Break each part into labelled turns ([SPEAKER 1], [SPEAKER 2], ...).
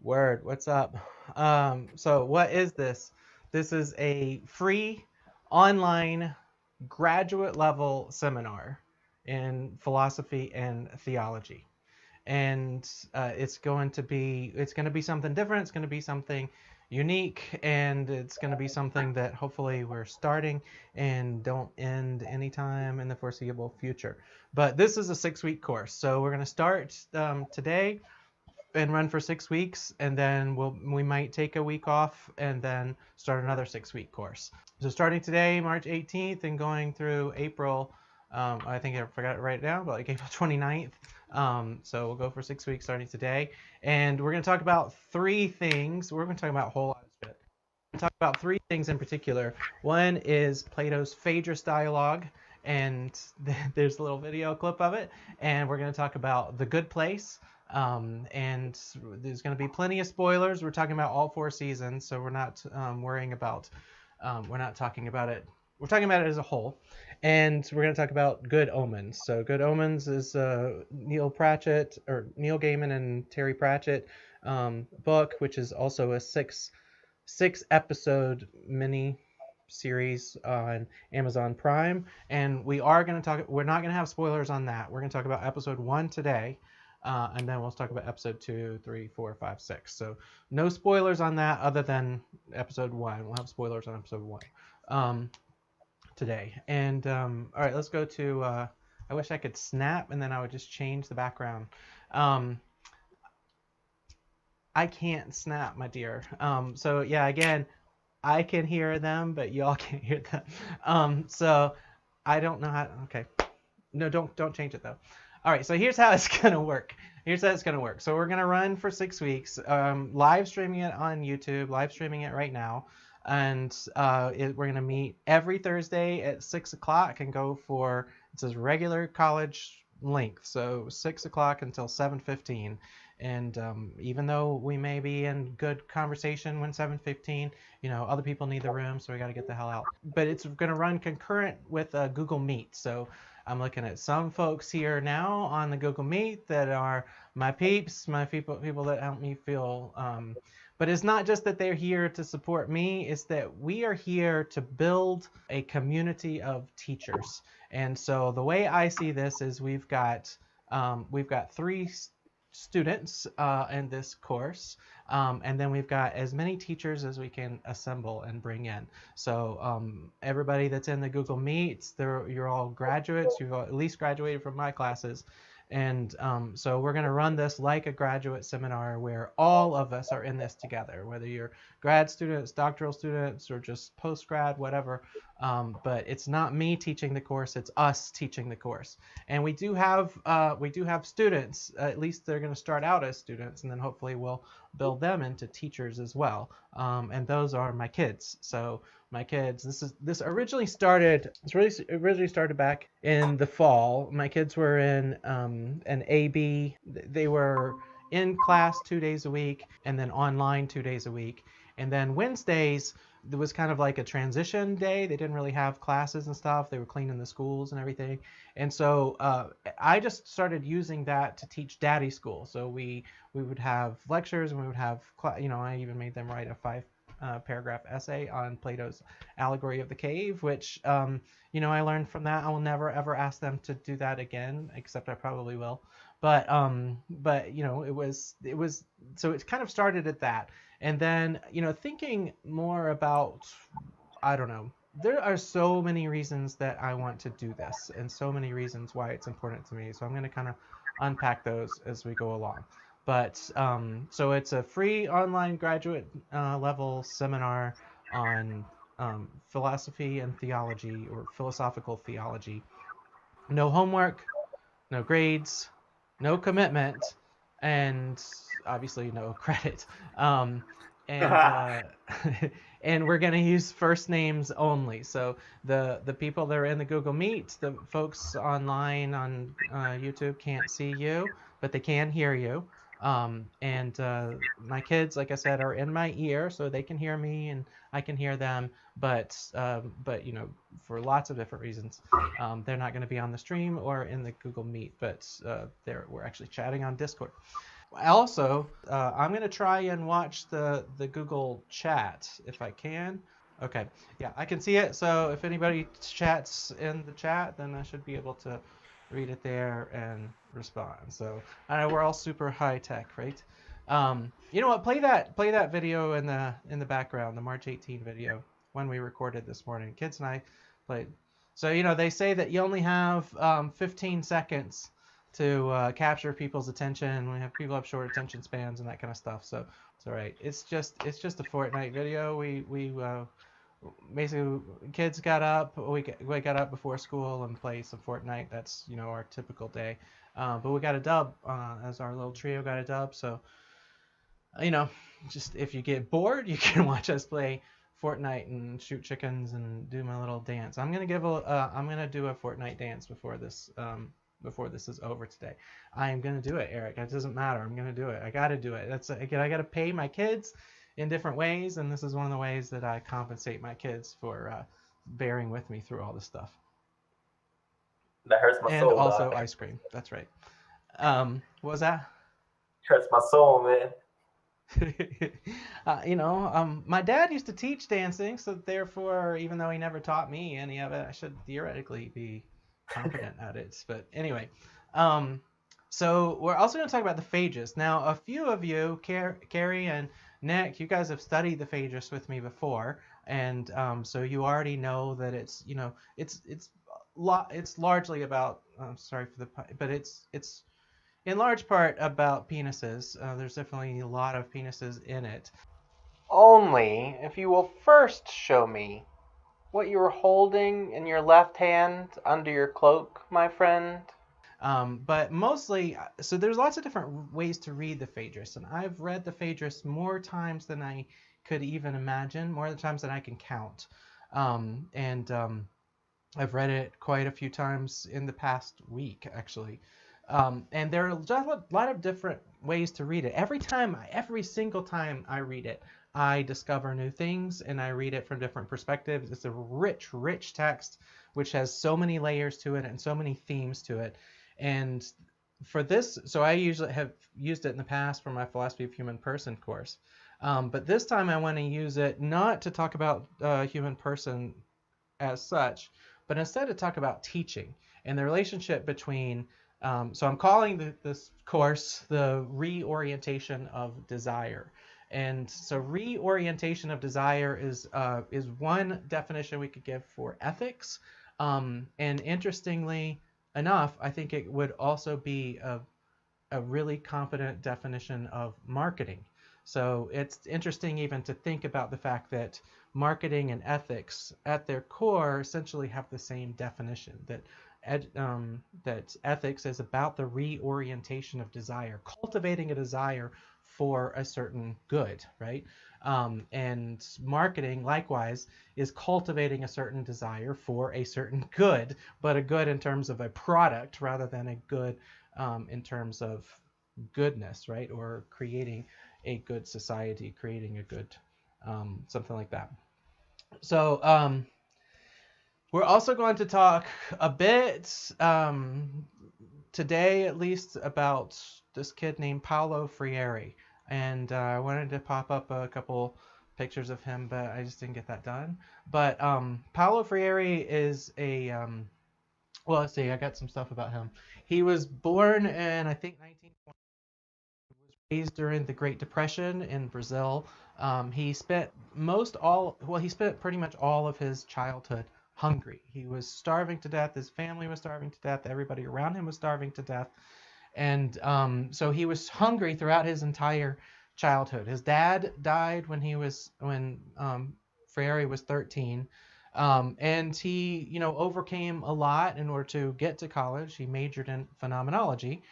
[SPEAKER 1] Word, what's up? So what is this? This is a free online graduate level seminar in philosophy and theology. And it's going to be something different. It's going to be something unique, and it's going to be something that hopefully we're starting and don't end anytime in the foreseeable future. But this is a 6-week course. So we're going to start today and run for 6 weeks, and then we might take a week off and then start another 6-week course. So starting today, March 18th, and going through April, I think I forgot to write it down, but like April 29th. So we'll go for 6 weeks starting today, and we're going to talk about 3 things. We're going to talk about a whole lot of shit. We're going to talk about 3 things in particular. One is Plato's Phaedrus dialogue, and there's a little video clip of it. And we're going to talk about the good place. And there's going to be plenty of spoilers. We're talking about all 4 seasons, so we're not worrying about. We're not talking about it. We're talking about it as a whole, and we're going to talk about Good Omens. So Good Omens is Neil Gaiman and Terry Pratchett book, which is also a six episode mini series on Amazon Prime. And we're not going to have spoilers on that. We're going to talk about episode 1 today. And then we'll talk about episode 2, 3, 4, 5, 6. So no spoilers on that other than episode 1. We'll have spoilers on episode 1 today. And all right, let's go to. I wish I could snap, and then I would just change the background. I can't snap, my dear. So yeah, again, I can hear them, but y'all can't hear them. So I don't know how. Okay, no, don't change it though. All right, so here's how it's going to work. So we're going to run for 6 weeks, live streaming it on YouTube, live streaming it right now. And we're going to meet every Thursday at 6 o'clock and go for, it says regular college length, so 6 o'clock until 7:15. And even though we may be in good conversation when 7:15, other people need the room, so we got to get the hell out. But it's going to run concurrent with Google Meet. So I'm looking at some folks here now on the Google Meet that are my peeps, my people that help me feel. But it's not just that they're here to support me, it's that we are here to build a community of teachers. And so the way I see this is we've got 3 students in this course, and then we've got as many teachers as we can assemble and bring in. So everybody that's in the Google Meets, you're all graduates. You've at least graduated from my classes. And so we're going to run this like a graduate seminar where all of us are in this together, whether you're grad students, doctoral students, or just post-grad, whatever. But it's not me teaching the course, it's us teaching the course. And we do have students, at least they're going to start out as students, and then hopefully we'll build them into teachers as well. And those are my kids. So my kids, this originally started back in the fall. My kids were in an AB. They were in class 2 days a week and then online 2 days a week. And then Wednesdays, there was kind of like a transition day. They didn't really have classes and stuff. They were cleaning the schools and everything. And so I just started using that to teach daddy school. So we would have lectures, and we would have, I even made them write a 5-paragraph essay on Plato's allegory of the cave, which, I learned from that. I will never, ever ask them to do that again, except I probably will. But it was, so it kind of started at that. And then, thinking more about, I don't know, there are so many reasons that I want to do this and so many reasons why it's important to me. So I'm going to kind of unpack those as we go along. But so it's a free online graduate level seminar on philosophy and theology, or philosophical theology. No homework, no grades, no commitment, and obviously no credit. And and we're going to use first names only. So the people that are in the Google Meet, the folks online on YouTube can't see you, but they can hear you. And my kids, like I said, are in my ear, so they can hear me and I can hear them. But for lots of different reasons, they're not going to be on the stream or in the Google Meet, but we're actually chatting on Discord. Also, I'm gonna try and watch the Google chat if I can. Okay, yeah, I can see it. So if anybody chats in the chat, then I should be able to read it there and respond. So I know we're all super high tech, right? You know what? Play that video in the background, the March 18 video when we recorded this morning. Kids and I played. So you know they say that you only have 15 seconds to capture people's attention. We have people have short attention spans and that kind of stuff. So it's all right. It's just a Fortnite video. We basically kids got up. We got up before school and played some Fortnite. That's our typical day. But we got a dub as our little trio got a dub. So you know, just if you get bored, you can watch us play Fortnite and shoot chickens and do my little dance. I'm gonna do a Fortnite dance before this is over today. I am gonna do it, Eric. It doesn't matter. I'm gonna do it. I gotta do it. Again, I gotta pay my kids in different ways, and this is one of the ways that I compensate my kids for bearing with me through all this stuff.
[SPEAKER 2] That hurts my
[SPEAKER 1] And
[SPEAKER 2] soul,
[SPEAKER 1] also
[SPEAKER 2] dog.
[SPEAKER 1] ice cream. That's right. What was that?
[SPEAKER 2] Hurts my soul, man.
[SPEAKER 1] My dad used to teach dancing, so therefore, even though he never taught me any of it, I should theoretically be competent at it. But anyway, so we're also going to talk about the Phaedrus. Now, a few of you, Carrie and Nick, you guys have studied the Phaedrus with me before, and so you already know that it's largely about. Sorry for the pun, but it's in large part about penises. There's definitely a lot of penises in it. Only if you will first show me what you were holding in your left hand under your cloak, my friend. But mostly, so there's lots of different ways to read the Phaedrus, and I've read the Phaedrus more times than I could even imagine, more times than I can count. And I've read it quite a few times in the past week, actually. And there are a lot of different ways to read it. Every single time I read it, I discover new things and I read it from different perspectives. It's a rich, rich text which has so many layers to it and so many themes to it. And for this, so I usually have used it in the past for my philosophy of human person course. But this time I want to use it not to talk about human person as such, but instead to talk about teaching and the relationship between so I'm calling this course the reorientation of desire. And so reorientation of desire is one definition we could give for ethics. And interestingly enough, I think it would also be a really competent definition of marketing. So it's interesting even to think about the fact that marketing and ethics at their core essentially have the same definition, that that ethics is about the reorientation of desire, cultivating a desire for a certain good, right? And marketing, likewise, is cultivating a certain desire for a certain good, but a good in terms of a product rather than a good in terms of goodness, right? Or creating a good society, creating a good something like that. So we're also going to talk a bit today, at least, about this kid named Paolo Frierry. And I wanted to pop up a couple pictures of him, but I just didn't get that done. But Paolo Frierry is well, let's see, I got some stuff about him. He was born in, I think, 1920. He was raised during the Great Depression in Brazil. He spent he spent pretty much all of his childhood hungry. He was starving to death. His family was starving to death. Everybody around him was starving to death. And so he was hungry throughout his entire childhood. His dad died when Freire was 13. And he, overcame a lot in order to get to college. He majored in phenomenology,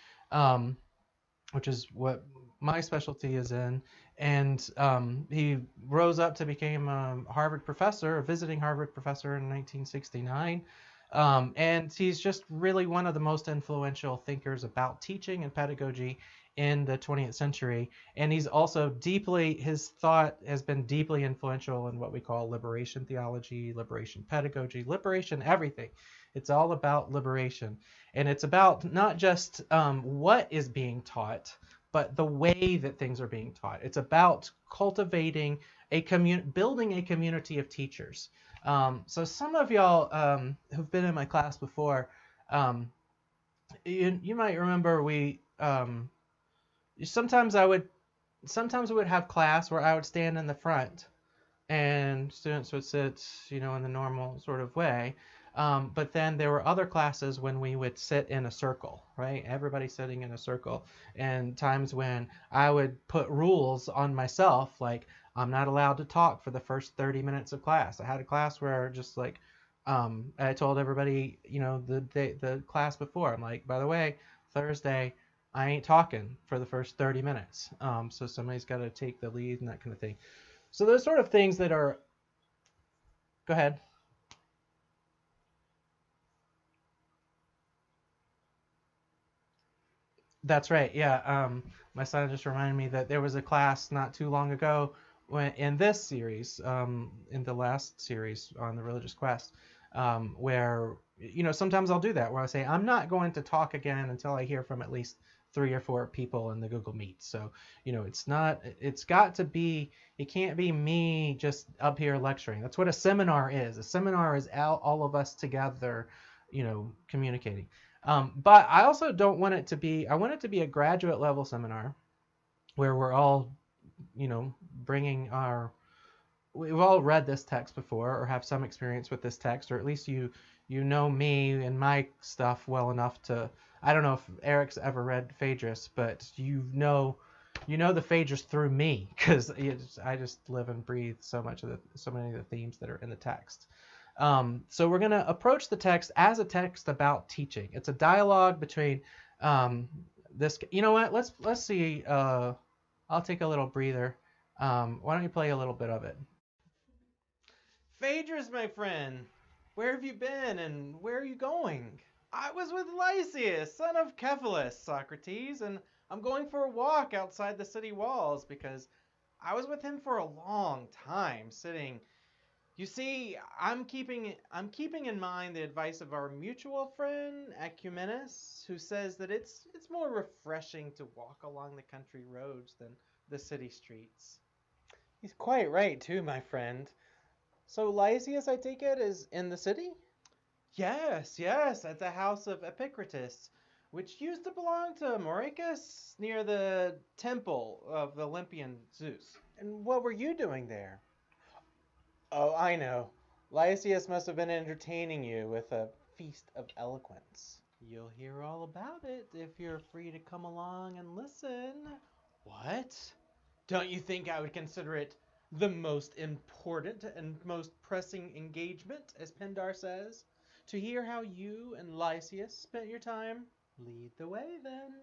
[SPEAKER 1] which is what my specialty is in. And he rose up to become a visiting Harvard professor in 1969. And he's just really one of the most influential thinkers about teaching and pedagogy in the 20th century. And he's also his thought has been deeply influential in what we call liberation theology, liberation pedagogy, liberation everything. It's all about liberation. And it's about not just what is being taught, but the way that things are being taught. It's about cultivating building a community of teachers. So some of y'all who've been in my class before, you might remember sometimes we would have class where I would stand in the front and students would sit, in the normal sort of way. But then there were other classes when we would sit in a circle, right? Everybody sitting in a circle, and times when I would put rules on myself, like I'm not allowed to talk for the first 30 minutes of class. I had a class where just like I told everybody, the class before, I'm like, by the way, Thursday, I ain't talking for the first 30 minutes. So somebody's got to take the lead and that kind of thing. So those sort of things that are, go ahead. That's right. Yeah. My son just reminded me that there was a class not too long ago in this series, in the last series on the religious quest, where, sometimes I'll do that where I say, I'm not going to talk again until I hear from at least 3 or 4 people in the Google Meet. So, it can't be me just up here lecturing. That's what a seminar is. A seminar is all of us together, communicating. But I also don't want it to be, I want it to be a graduate level seminar where we're all, bringing we've all read this text before or have some experience with this text, or at least you know me and my stuff well enough to, I don't know if Eric's ever read Phaedrus, but you know the Phaedrus through me, because I just live and breathe so many of the themes that are in the text. So we're going to approach the text as a text about teaching. It's a dialogue between this. You know what? Let's see. I'll take a little breather. Why don't you play a little bit of it? Phaedrus, my friend, where have you been and where are you going? I was with Lysias, son of Cephalus, Socrates, and I'm going for a walk outside the city walls because I was with him for a long time, sitting. You see, I'm keeping in mind the advice of our mutual friend Ecumenus, who says that it's more refreshing to walk along the country roads than the city streets. He's quite right too, my friend. So Lysias, I take it, is in the city? Yes, at the house of Epicratus, which used to belong to Mauricus, near the temple of the Olympian Zeus. And what were you doing there? Oh, I know. Lysias must have been entertaining you with a feast of eloquence. You'll hear all about it if you're free to come along and listen. What? Don't you think I would consider it the most important and most pressing engagement, as Pindar says, to hear how you and Lysias spent your time? Lead the way, then.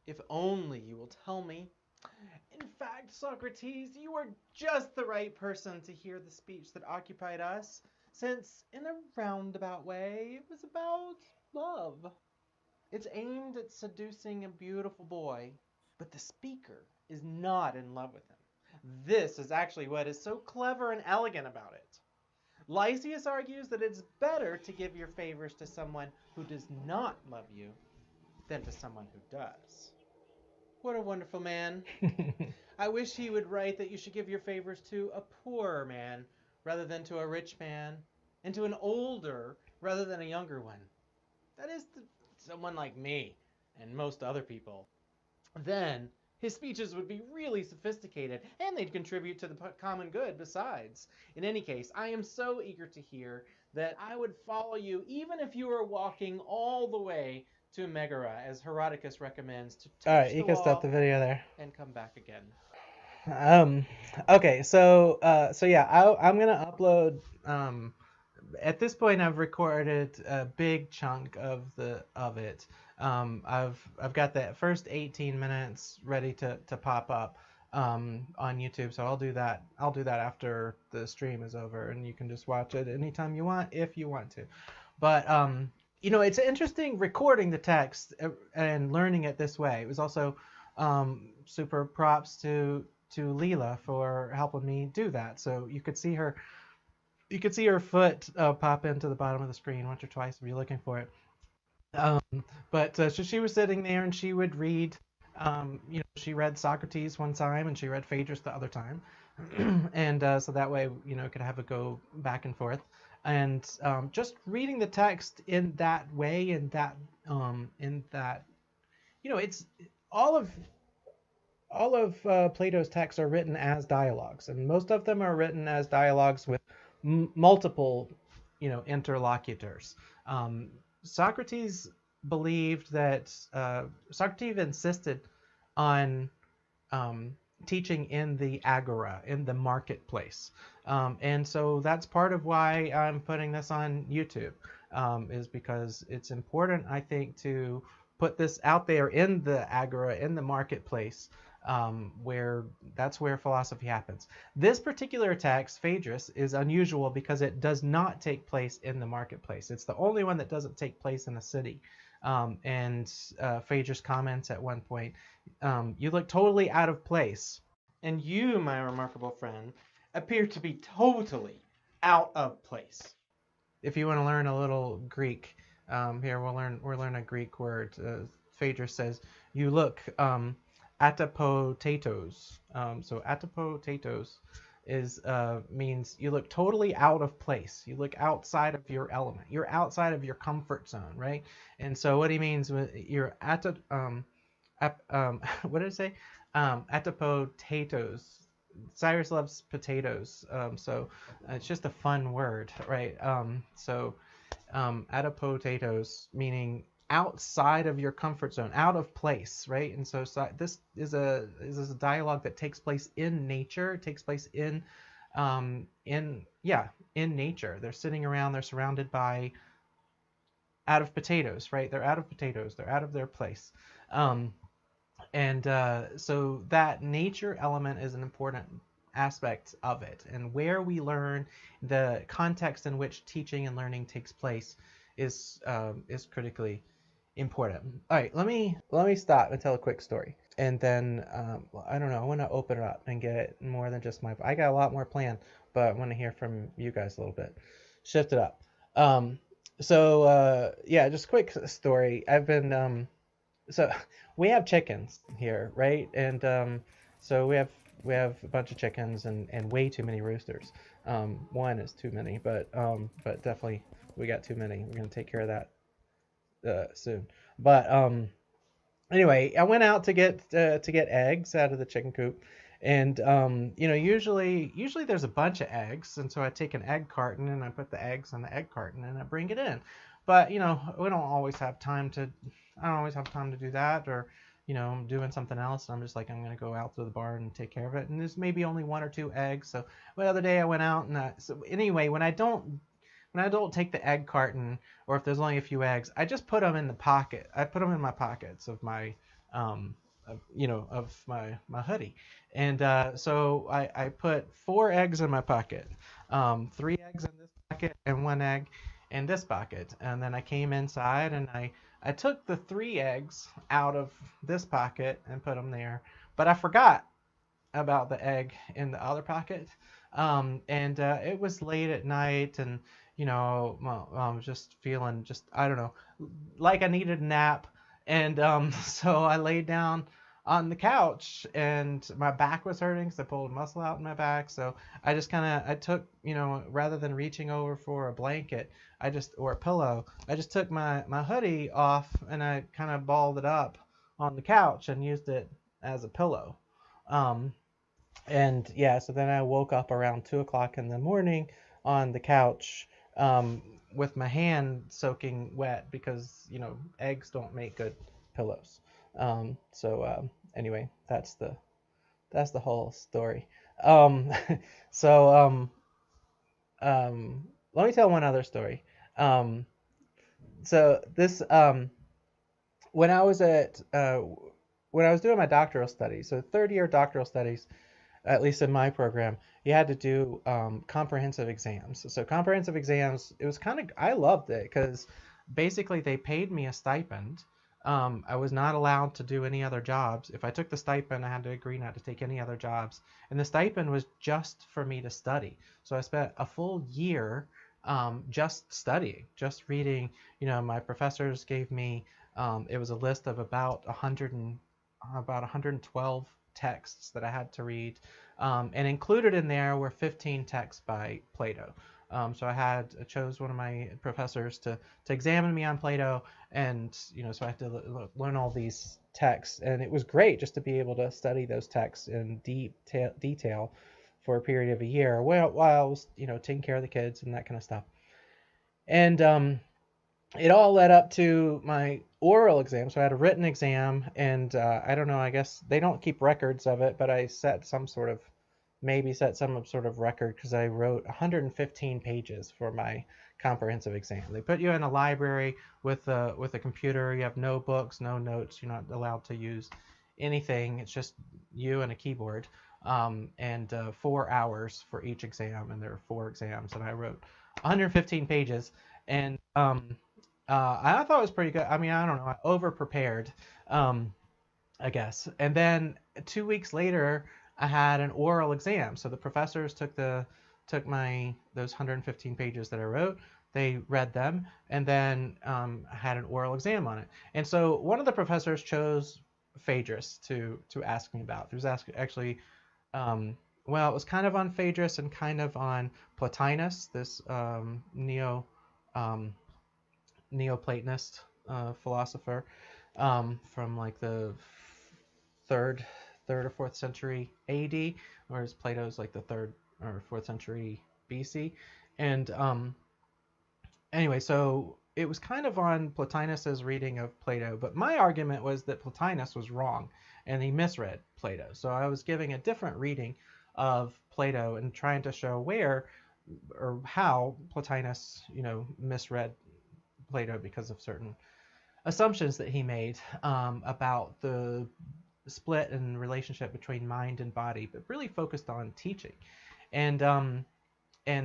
[SPEAKER 1] If only you will tell me. In fact, Socrates, you are just the right person to hear the speech that occupied us, since, in a roundabout way, it was about love. It's aimed at seducing a beautiful boy, but the speaker is not in love with him. This is actually what is so clever and elegant about it. Lysias argues that it's better to give your favors to someone who does not love you than to someone who does. What a wonderful man. I wish he would write that you should give your favors to a poorer man rather than to a rich man, and to an older rather than a younger one. That is, to someone like me and most other people. Then his speeches would be really sophisticated, and they'd contribute to the common good besides. In any case, I am so eager to hear that I would follow you even if you were walking all the way to Megara, as Herodotus recommends, to touch
[SPEAKER 3] All right, you can stop the video there
[SPEAKER 1] and come back again.
[SPEAKER 3] Okay, so yeah, I'm gonna upload.
[SPEAKER 1] At this point, I've recorded a big chunk of it. I've got the first 18 minutes ready to pop up on YouTube, so I'll do that after the stream is over, and you can just watch it anytime you want if you want to. But it's interesting recording the text and learning it this way. It was also super props to Leela for helping me do that. So you could see her foot pop into the bottom of the screen once or twice if you're looking for it. But so she was sitting there and she would read She read Socrates one time and she read Phaedrus the other time, and so that way, could have a go back and forth, and just reading the text in that way, in that, it's all of Plato's texts are written as dialogues, and most of them are written as dialogues with multiple, interlocutors. Socrates believed that Socrates insisted on teaching in the agora, in the marketplace, and so that's part of why I'm putting this on YouTube, is because it's important, I think, to put this out there in the agora, in the marketplace, where that's where philosophy happens. This particular text, Phaedrus, is unusual because it does not take place in the marketplace. It's the only one that doesn't take place in a city. And Phaedrus comments at one point, "You look totally out of place, and you, my remarkable friend, appear to be totally out of place." If you want to learn a little Greek, here we'll learn a Greek word. Phaedrus says, "You look atapotatos." So atapotatos is means you look totally out of place. You look outside of your element. You're outside of your comfort zone, right? And so what he means with you're what did it say? Atapotatos. Cyrus loves potatoes, so it's just a fun word, right? Atapotatos meaning outside of your comfort zone, out of place, right? And so this is a dialogue that takes place in nature. It takes place in nature. They're sitting around. They're surrounded by out of potatoes, right? They're out of potatoes. They're out of their place. So that nature element is an important aspect of it, and where we learn, the context in which teaching and learning takes place is critically important. All right, let me stop and tell a quick story, and then I don't know, I want to open it up and get more than just I got a lot more planned, but I want to hear from you guys a little bit. Shift it up. Just a quick story. I've been so we have chickens here, right? And so we have a bunch of chickens and way too many roosters. One is too many, but definitely we got too many. We're gonna take care of that soon. But anyway, I went out to get eggs out of the chicken coop, and usually there's a bunch of eggs, and so I take an egg carton and I put the eggs on the egg carton and I bring it in. But we don't always have time to. I don't always have time to do that, or I'm doing something else, and I'm just like, I'm gonna go out to the barn and take care of it. And there's maybe only one or two eggs. So the other day I went out and so anyway, when I don't take the egg carton, or if there's only a few eggs, I just put them in the pocket. I put them in my pockets of my of my hoodie. And so I put 4 eggs in my pocket, 3 eggs in this pocket and 1 egg in this pocket. And then I came inside and I took the 3 eggs out of this pocket and put them there, but I forgot about the egg in the other pocket. It was late at night, and I was just feeling I don't know, like I needed a nap. And so I laid down on the couch, and my back was hurting because I pulled a muscle out in my back. So I just I took, rather than reaching over for a blanket, or a pillow, I just took my hoodie off and I kind of balled it up on the couch and used it as a pillow. So then I woke up around 2 o'clock in the morning on the couch, with my hand soaking wet because eggs don't make good pillows. Anyway, that's the whole story. Let me tell one other story. So this when I was doing my doctoral studies, so 3rd-year doctoral studies, at least in my program, you had to do comprehensive exams. So comprehensive exams, it was I loved it because basically they paid me a stipend. I was not allowed to do any other jobs. If I took the stipend, I had to agree not to take any other jobs. And the stipend was just for me to study. So I spent a full year just studying, just reading. My professors gave me, it was a list of about about 112 texts that I had to read, and included in there were 15 texts by Plato. So I chose one of my professors to examine me on Plato, and so I had to learn all these texts, and it was great just to be able to study those texts in deep detail for a period of a year, while I was taking care of the kids and that kind of stuff. And it all led up to my oral exam. So I had a written exam, and I don't know, I guess they don't keep records of it, but I set some sort of record because I wrote 115 pages for my comprehensive exam. They put you in a library with a computer. You have no books, no notes. You're not allowed to use anything. It's just you and a keyboard, and 4 hours for each exam, and there are 4 exams, and I wrote 115 pages, and I thought it was pretty good. I mean, I don't know, I over prepared, I guess. And then 2 weeks later, I had an oral exam. So the professors took those 115 pages that I wrote, they read them, and then had an oral exam on it. And so one of the professors chose Phaedrus to ask me about. It was actually, well, it was kind of on Phaedrus and kind of on Plotinus, this Neoplatonist philosopher from like the third or fourth century AD, whereas Plato's like the 3rd or 4th century BC. And anyway, so it was kind of on Plotinus's reading of Plato, but my argument was that Plotinus was wrong and he misread Plato. So I was giving a different reading of Plato and trying to show where or how Plotinus, misread Plato because of certain assumptions that he made about the split and relationship between mind and body, but really focused on teaching. And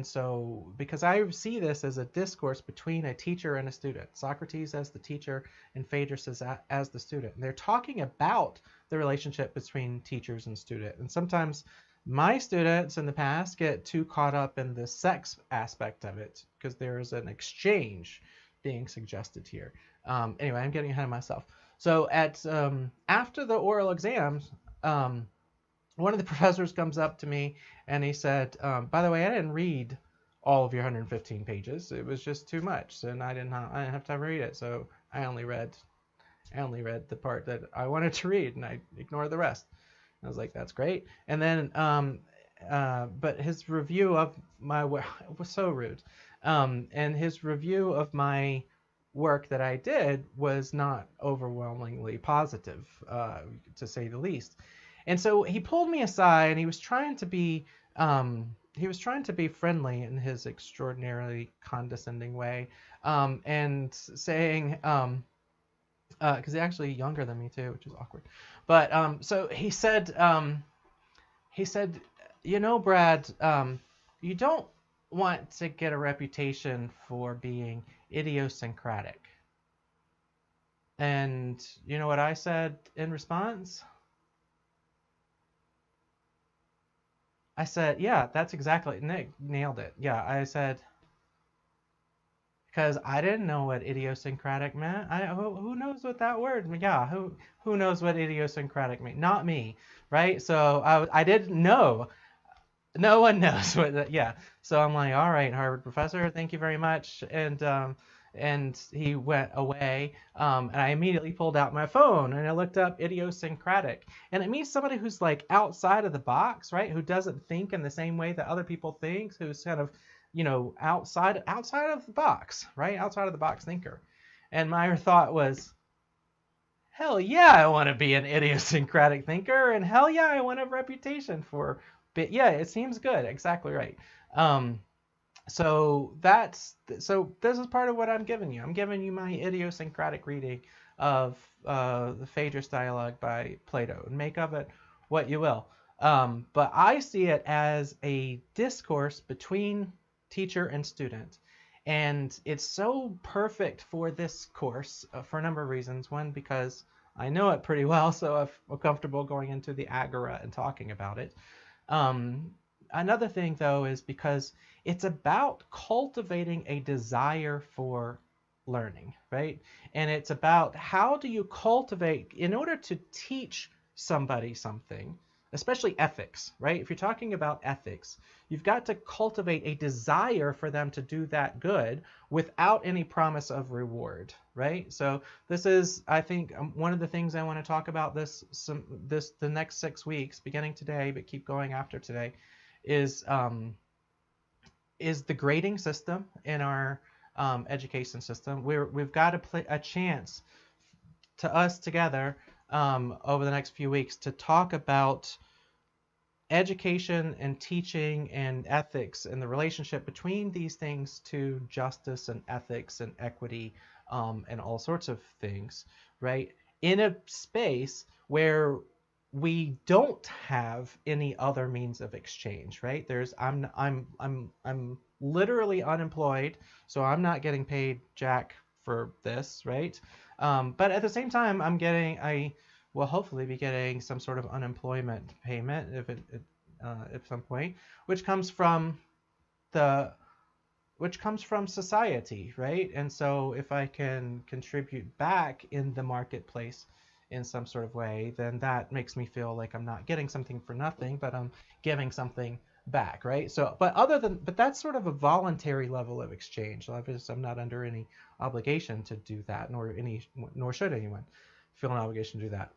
[SPEAKER 1] so, because I see this as a discourse between a teacher and a student, Socrates as the teacher and Phaedrus as the student. And they're talking about the relationship between teachers and student. And sometimes my students in the past get too caught up in the sex aspect of it because there is an exchange being suggested here. Anyway, I'm getting ahead of myself. So after the oral exams, one of the professors comes up to me and he said, by the way, I didn't read all of your 115 pages. It was just too much, and I didn't have time to read it. So I only read the part that I wanted to read, and I ignored the rest. I was like, that's great. And then, but his review of my work was so rude. And his review of my work that I did was not overwhelmingly positive, to say the least. And so he pulled me aside, and he was trying to be friendly in his extraordinarily condescending way, and saying, because he's actually younger than me too, which is awkward. But so he said, Brad, you don't want to get a reputation for being idiosyncratic. And you know what I said in response? I said, yeah, that's exactly, Nick nailed it. Yeah, I said, because I didn't know what idiosyncratic meant. Who knows what that word? Yeah, who knows what idiosyncratic meant? Not me, right? So I didn't know. No one knows what that. Yeah. So I'm like, all right, Harvard professor, thank you very much. And he went away. And I immediately pulled out my phone and I looked up idiosyncratic, and it means somebody who's like outside of the box, right? Who doesn't think in the same way that other people think, who's kind of, outside of the box, right? Outside of the box thinker. And my thought was, hell yeah, I want to be an idiosyncratic thinker, and hell yeah, I want a reputation for. But yeah, it seems good. Exactly right. So this is part of what I'm giving you. I'm giving you my idiosyncratic reading of the Phaedrus dialogue by Plato, and make of it what you will. But I see it as a discourse between teacher and student, and it's so perfect for this course for a number of reasons. One, because I know it pretty well, so I feel comfortable going into the agora and talking about it. Another thing, though, is because it's about cultivating a desire for learning, right? And it's about how do you cultivate, in order to teach somebody something, especially ethics, right? If you're talking about ethics, you've got to cultivate a desire for them to do that good without any promise of reward, right? So this is, I think, one of the things I want to talk about the next 6 weeks, beginning today, but keep going after today, is the grading system in our education system. We've got to play a chance to us together over the next few weeks to talk about education and teaching and ethics and the relationship between these things to justice and ethics and equity and all sorts of things, right? In a space where we don't have any other means of exchange, right? I'm literally unemployed, so I'm not getting paid jack for this, right? But at the same time, I will hopefully be getting some sort of unemployment payment at some point, which comes from society, right? And so if I can contribute back in the marketplace in some sort of way, then that makes me feel like I'm not getting something for nothing, but I'm giving something back, right? So, but that's sort of a voluntary level of exchange. I'm not under any obligation to do that, nor should anyone feel an obligation to do that.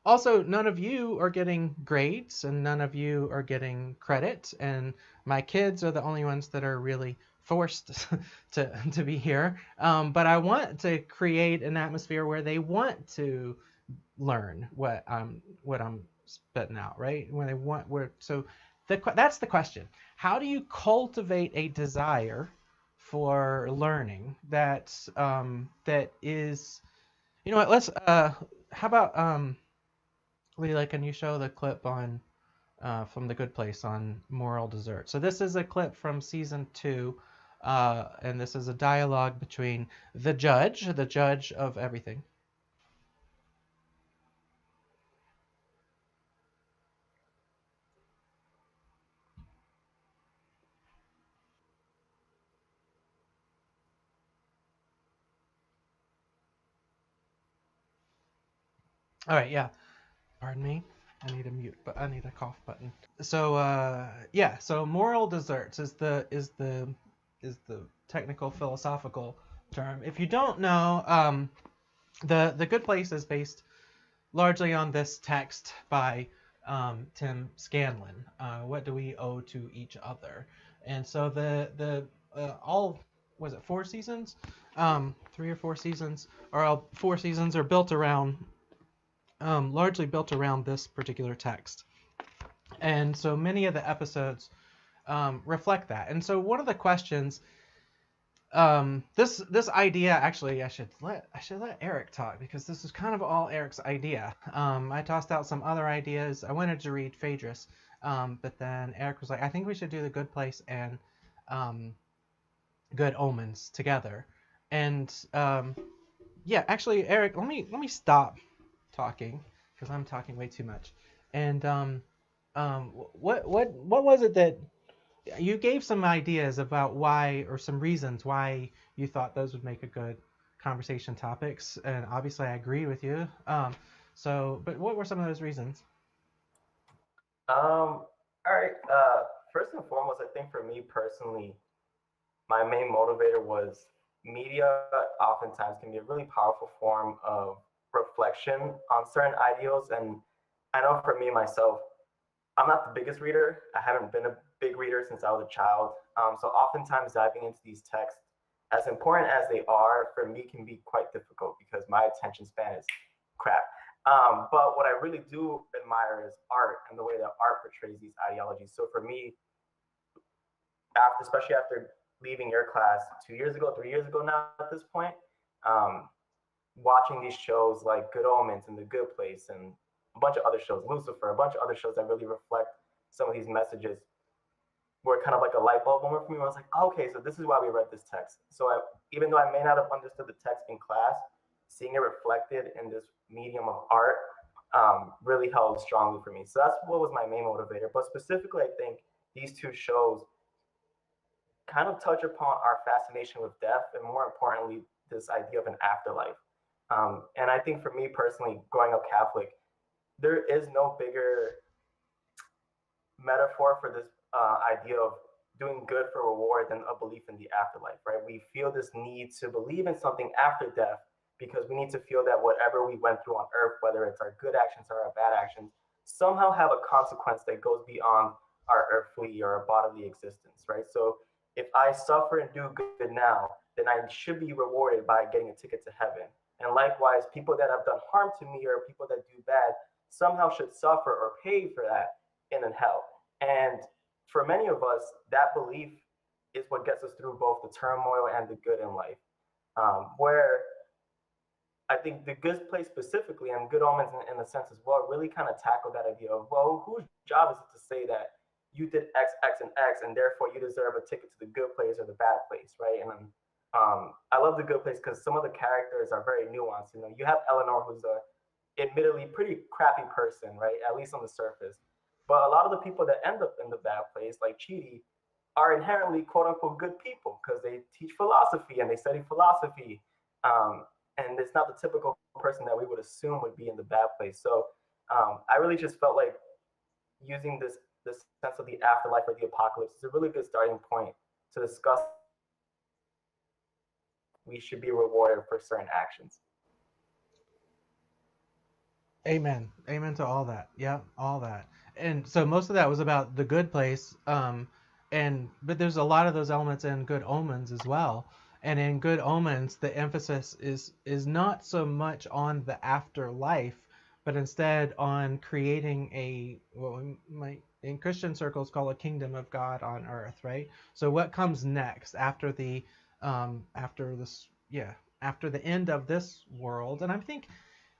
[SPEAKER 1] Also, none of you are getting grades and none of you are getting credit, and my kids are the only ones that are really forced to be here. But I want to create an atmosphere where they want to learn what I'm spitting out, right? When they want, that's the question. How do you cultivate a desire for learning that is, you know what? How about Leela, can you show the clip on from The Good Place on moral desert? So this is a clip from season 2, and this is a dialogue between the judge of everything. All right, yeah. Pardon me. I need a mute, but I need a cough button. So yeah, so moral deserts is the technical philosophical term. If you don't know, the Good Place is based largely on this text by Tim Scanlon. What do we owe to each other? And so the all was it 4 seasons, 3 or 4 seasons, or all 4 seasons are built around largely built around this particular text. And so many of the episodes reflect that. And so one of the questions, this idea, actually, I should let Eric talk, because this is kind of all Eric's idea. I tossed out some other ideas. I wanted to read Phaedrus, but then Eric was like, I think we should do The Good Place and Good Omens together. And yeah, actually, Eric, let me stop talking, because I'm talking way too much. And what was it that you gave some ideas about why, or some reasons why you thought those would make a good conversation topics, and obviously I agree with you. But what were some of those reasons?
[SPEAKER 2] All right. First and foremost, I think for me personally, my main motivator was media oftentimes can be a really powerful form of reflection on certain ideals. And I know for me myself, I'm not the biggest reader. I haven't been a big reader since I was a child. So oftentimes diving into these texts, as important as they are, for me can be quite difficult because my attention span is crap. But what I really do admire is art and the way that art portrays these ideologies. So for me, especially after leaving your class 2 years ago, 3 years ago now at this point, watching these shows like Good Omens and The Good Place and a bunch of other shows, Lucifer, a bunch of other shows that really reflect some of these messages were kind of like a light bulb moment for me. I was like, oh, okay, so this is why we read this text. So even though I may not have understood the text in class, seeing it reflected in this medium of art really held strongly for me. So that's what was my main motivator. But specifically, I think these two shows kind of touch upon our fascination with death, and more importantly, this idea of an afterlife. And I think for me personally, growing up Catholic, there is no bigger metaphor for this idea of doing good for reward than a belief in the afterlife, right? We feel this need to believe in something after death because we need to feel that whatever we went through on earth, whether it's our good actions or our bad actions, somehow have a consequence that goes beyond our earthly or bodily existence, right? So if I suffer and do good now, then I should be rewarded by getting a ticket to heaven. And likewise, people that have done harm to me or people that do bad somehow should suffer or pay for that in hell. And for many of us, that belief is what gets us through both the turmoil and the good in life. Where I think the good place specifically, and Good Omens in a sense as well, really kind of tackle that idea of, well, whose job is it to say that you did X, X, and X, and therefore you deserve a ticket to the good place or the bad place, right? And I love the good place because some of the characters are very nuanced. You know, you have Eleanor, who's a admittedly pretty crappy person, right? At least on the surface. But a lot of the people that end up in the bad place, like Chidi, are inherently quote unquote good people because they teach philosophy and they study philosophy. And it's not the typical person that we would assume would be in the bad place. So I really just felt like using this sense of the afterlife or the apocalypse is a really good starting point to discuss we should be rewarded for certain actions.
[SPEAKER 1] Amen. Amen to all that. Yeah, all that. And so most of that was about the good place. But there's a lot of those elements in Good Omens as well. And in Good Omens, the emphasis is not so much on the afterlife, but instead on creating what we might in Christian circles call a kingdom of God on earth, right? So what comes next after the after the end of this world? And I think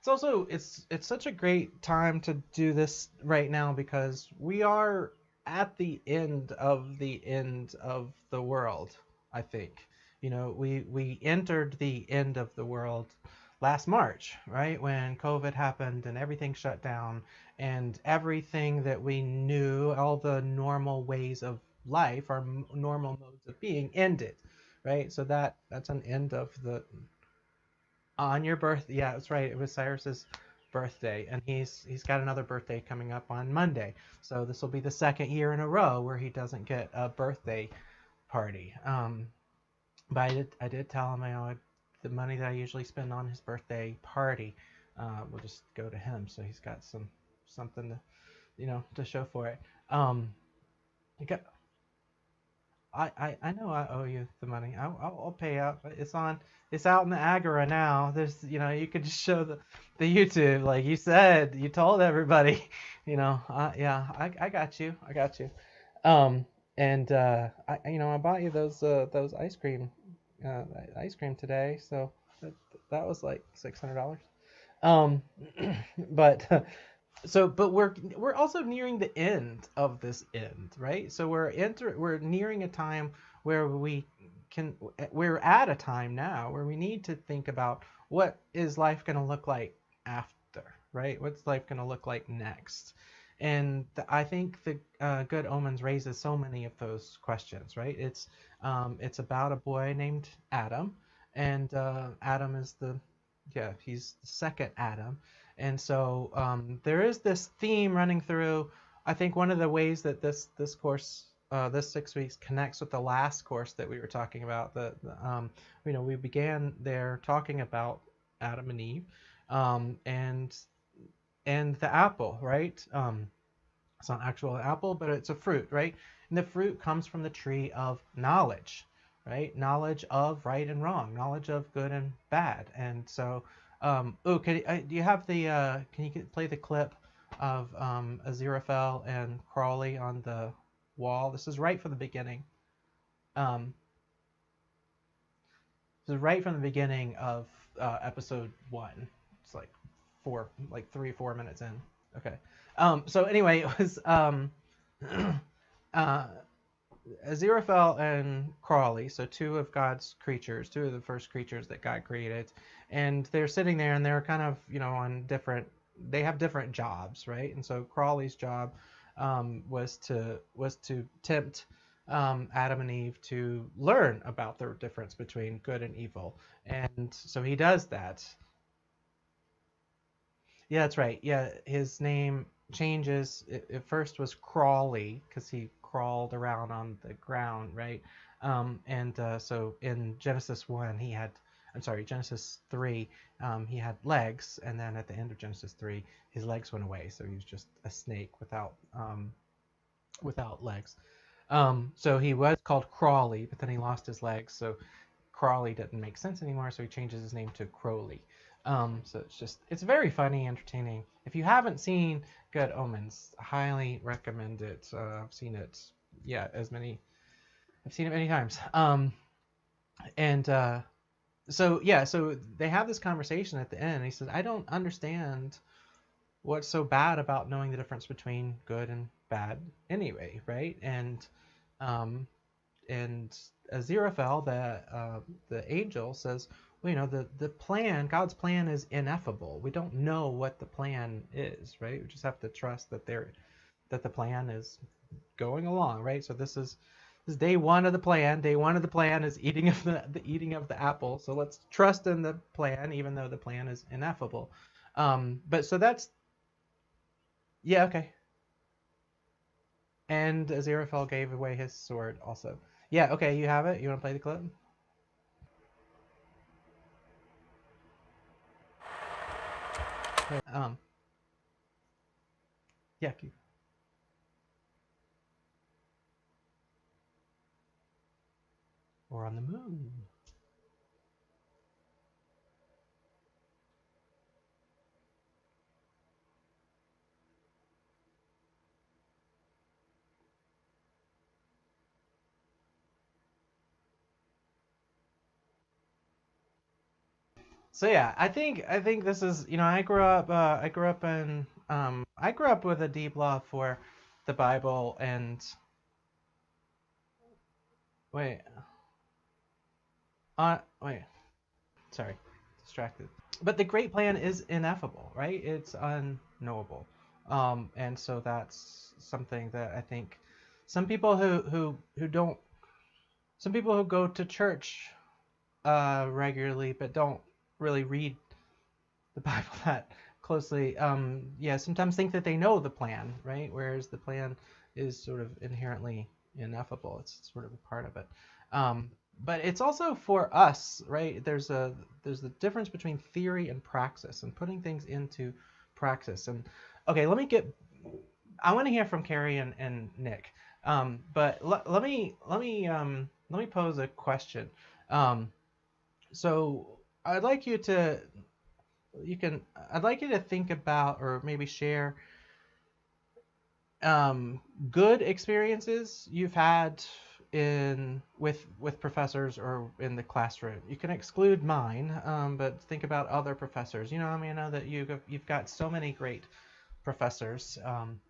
[SPEAKER 1] it's such a great time to do this right now because we are at the end of the world. I think, you know, we entered the end of the world last March, right, when COVID happened and everything shut down and everything that we knew, all the normal ways of life, our normal modes of being, ended, right? So that's an end of the on your birthday. Yeah, that's right. It was Cyrus's birthday, and he's got another birthday coming up on Monday. So this will be the second year in a row where he doesn't get a birthday party. But I did tell him, you know, the money that I usually spend on his birthday party will just go to him, so he's got something to, you know, to show for it. You got. I know I owe you the money. I'll pay out. It's out in the Agora now. There's, you know, you could just show the YouTube like you said. You told everybody, you know. Yeah, I got you. I got you. And I bought you those ice cream today. So that was like $600. But but we're also nearing the end of this end, right? So we're nearing a time where we're at a time now where we need to think about what is life going to look like after, right? What's life going to look like next? And I think the Good Omens raises so many of those questions, right? It's about a boy named Adam, and Adam is he's the second Adam. And so there is this theme running through. I think one of the ways that this course, this 6 weeks, connects with the last course that we were talking about. We began there talking about Adam and Eve, and the apple, right? It's not actual apple, but it's a fruit, right? And the fruit comes from the tree of knowledge, right? Knowledge of right and wrong, knowledge of good and bad, and so. Do you have the? Can you play the clip of Aziraphale and Crawley on the wall? This is right from the beginning. This is right from the beginning of episode 1. It's like 3 or 4 minutes in. Okay. So anyway, it was Aziraphale and Crawley, so two of God's creatures, two of the first creatures that God created, and they're sitting there and they're kind of, on they have different jobs, right? And so Crawley's job was to tempt Adam and Eve to learn about the difference between good and evil. And so he does that. Yeah, that's right. Yeah, his name changes. It first was Crawley because he crawled around on the ground, right? And so in Genesis 1, Genesis 3, he had legs, and then at the end of Genesis 3, his legs went away, so he was just a snake without legs. So he was called Crawley, but then he lost his legs, so Crawley didn't make sense anymore, so he changes his name to Crowley. So it's very funny, entertaining. If you haven't seen Good Omens, highly recommend it. I've seen it, I've seen it many times. And so they have this conversation at the end. And he says, "I don't understand what's so bad about knowing the difference between good and bad, anyway, right?" Um, and Aziraphale, the angel, says, well, the plan, God's plan is ineffable. We don't know what the plan is, right? We just have to trust that the plan is going along, right? So this is day one of the plan. Day one of the plan is eating of the eating of the apple. So let's trust in the plan, even though the plan is ineffable. But so that's yeah, okay. And Aziraphale gave away his sword also. Yeah, okay, you have it. You want to play the clip? Um, yeah, keep. Or on the moon. So yeah, I think this is I grew up with a deep love for the Bible and wait wait, sorry, distracted. But the great plan is ineffable, right? It's unknowable. And so that's something that I think some people who don't some people who go to church regularly but don't really read the Bible that closely, sometimes think that they know the plan, right? Whereas the plan is sort of inherently ineffable. It's sort of a part of it. But it's also for us, right? There's a difference between theory and praxis, and putting things into praxis. And okay, I want to hear from Carrie and Nick. But let me pose a question. So I'd like you to I'd like you to think about or maybe share good experiences you've had with professors or in the classroom. You can exclude mine, but think about other professors. I know that you've got so many great professors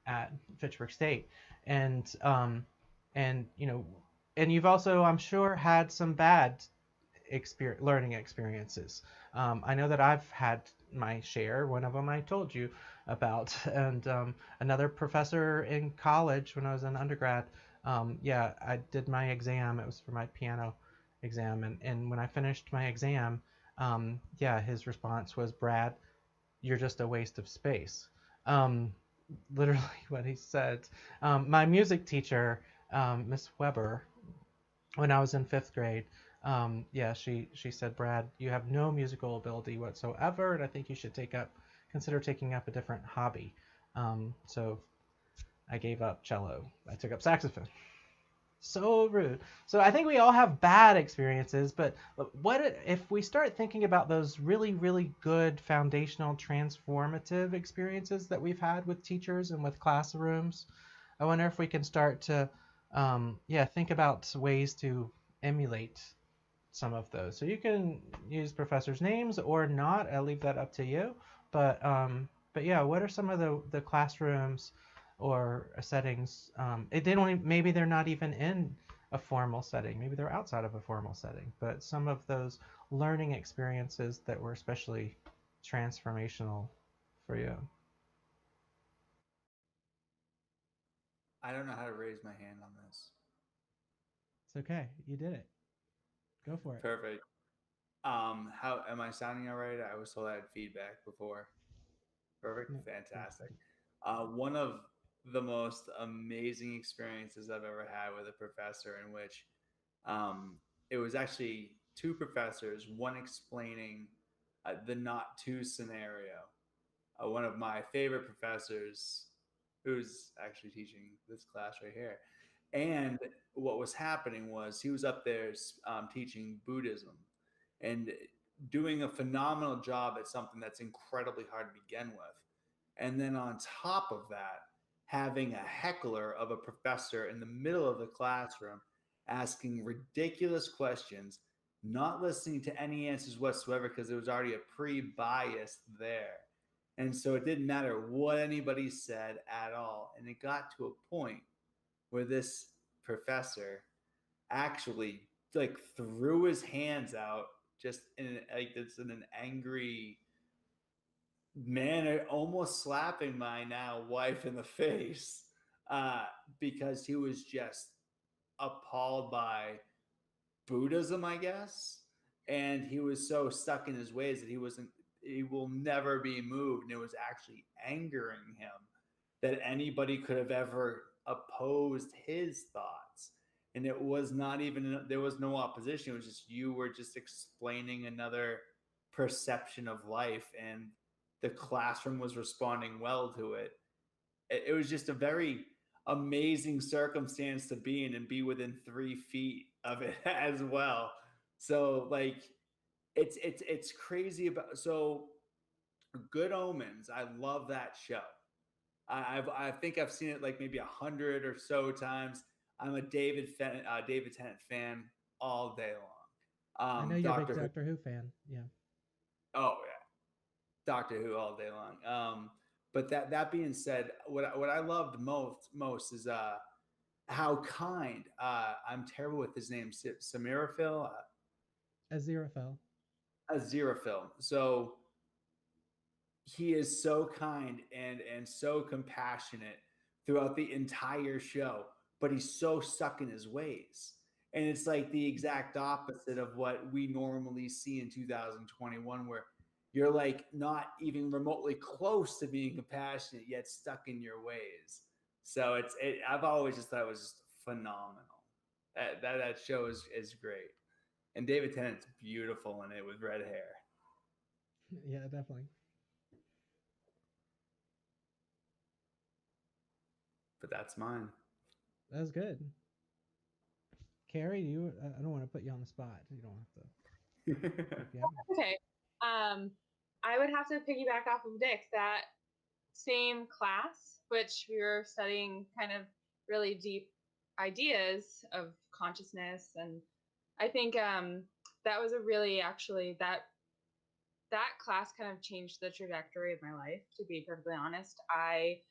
[SPEAKER 1] at Fitchburg State, and and you know and you've also, I'm sure, had some bad learning experiences. I know that I've had my share. One of them I told you about, and another professor in college when I was an undergrad. I did my exam. It was for my piano exam, and when I finished my exam, his response was, "Brad, you're just a waste of space." Um, Literally what he said. My music teacher, Miss Weber, when I was in fifth grade, she said, "Brad, you have no musical ability whatsoever, and I think you should consider taking up a different hobby." So I gave up cello. I took up saxophone. So rude. So I think we all have bad experiences, but what if we start thinking about those really, really good foundational transformative experiences that we've had with teachers and with classrooms? I wonder if we can start to, think about ways to emulate some of those. So you can use professors' names or not. I'll leave that up to you. But yeah, what are some of the classrooms or settings? Maybe they're not even in a formal setting. Maybe they're outside of a formal setting. But some of those learning experiences that were especially transformational for you.
[SPEAKER 4] I don't know how to raise my hand on this.
[SPEAKER 1] It's okay. You did it. Go for it.
[SPEAKER 4] Perfect. How am I sounding all right? I was told I had feedback before. Perfect.
[SPEAKER 1] No.
[SPEAKER 4] Fantastic. One of the most amazing experiences I've ever had with a professor, in which it was actually two professors, one explaining the not two scenario. One of my favorite professors, who's actually teaching this class right here. And what was happening was he was up there teaching Buddhism and doing a phenomenal job at something that's incredibly hard to begin with. And then on top of that, having a heckler of a professor in the middle of the classroom asking ridiculous questions, not listening to any answers whatsoever because there was already a pre-bias there. And so it didn't matter what anybody said at all. And it got to a point where this professor actually like threw his hands out just in an angry manner, almost slapping my now wife in the face because he was just appalled by Buddhism, I guess. And he was so stuck in his ways that he will never be moved. And it was actually angering him that anybody could have ever opposed his thoughts. And it was not even, there was no opposition. It was just, you were just explaining another perception of life, and the classroom was responding well to it. It was just a very amazing circumstance to be in and be within 3 feet of it as well. So like, it's crazy about, so Good Omens. I love that show. I think I've seen it like maybe 100 or so times. I'm a David Tennant fan all day long.
[SPEAKER 1] I know you're a big Doctor Who fan. Yeah.
[SPEAKER 4] Oh yeah, Doctor Who all day long. But that being said, what I loved most is how kind. I'm terrible with his name. Aziraphale. Aziraphale. So he is so kind and so compassionate throughout the entire show, but he's so stuck in his ways. And it's like the exact opposite of what we normally see in 2021, where you're like not even remotely close to being compassionate, yet stuck in your ways. So I've always just thought it was just phenomenal. That show is great. And David Tennant's beautiful in it with red hair.
[SPEAKER 1] Yeah, definitely.
[SPEAKER 4] But that's mine.
[SPEAKER 1] That was good. Carrie, I don't want to put you on the spot. You don't have to.
[SPEAKER 5] Okay. I would have to piggyback off of Dick. That same class, which we were studying kind of really deep ideas of consciousness, and I think that was a really actually that class kind of changed the trajectory of my life. To be perfectly honest, I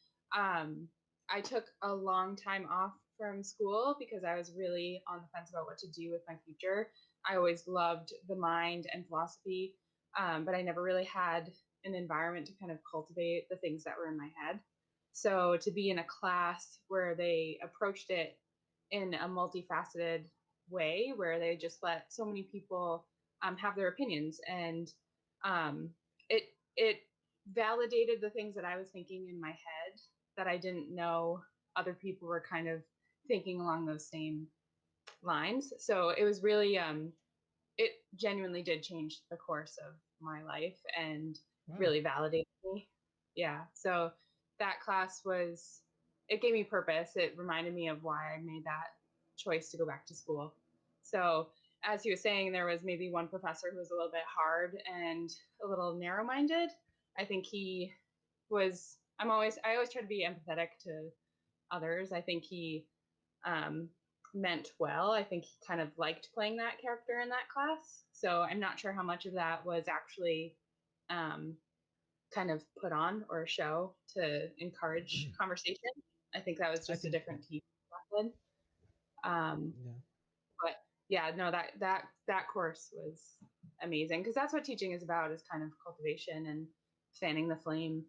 [SPEAKER 5] took a long time off from school because I was really on the fence about what to do with my future. I always loved the mind and philosophy, but I never really had an environment to kind of cultivate the things that were in my head. So to be in a class where they approached it in a multifaceted way, where they just let so many people have their opinions, and it validated the things that I was thinking in my head that I didn't know other people were kind of thinking along those same lines. So it was really, it genuinely did change the course of my life and really validated me. Yeah. So that class it gave me purpose. It reminded me of why I made that choice to go back to school. So as he was saying, there was maybe one professor who was a little bit hard and a little narrow-minded. I think I always try to be empathetic to others. I think he meant well. I think he kind of liked playing that character in that class. So I'm not sure how much of that was actually kind of put on or a show to encourage conversation. I think that was just a different team method. But yeah, no, that course was amazing, because that's what teaching is about, is kind of cultivation and fanning the flame.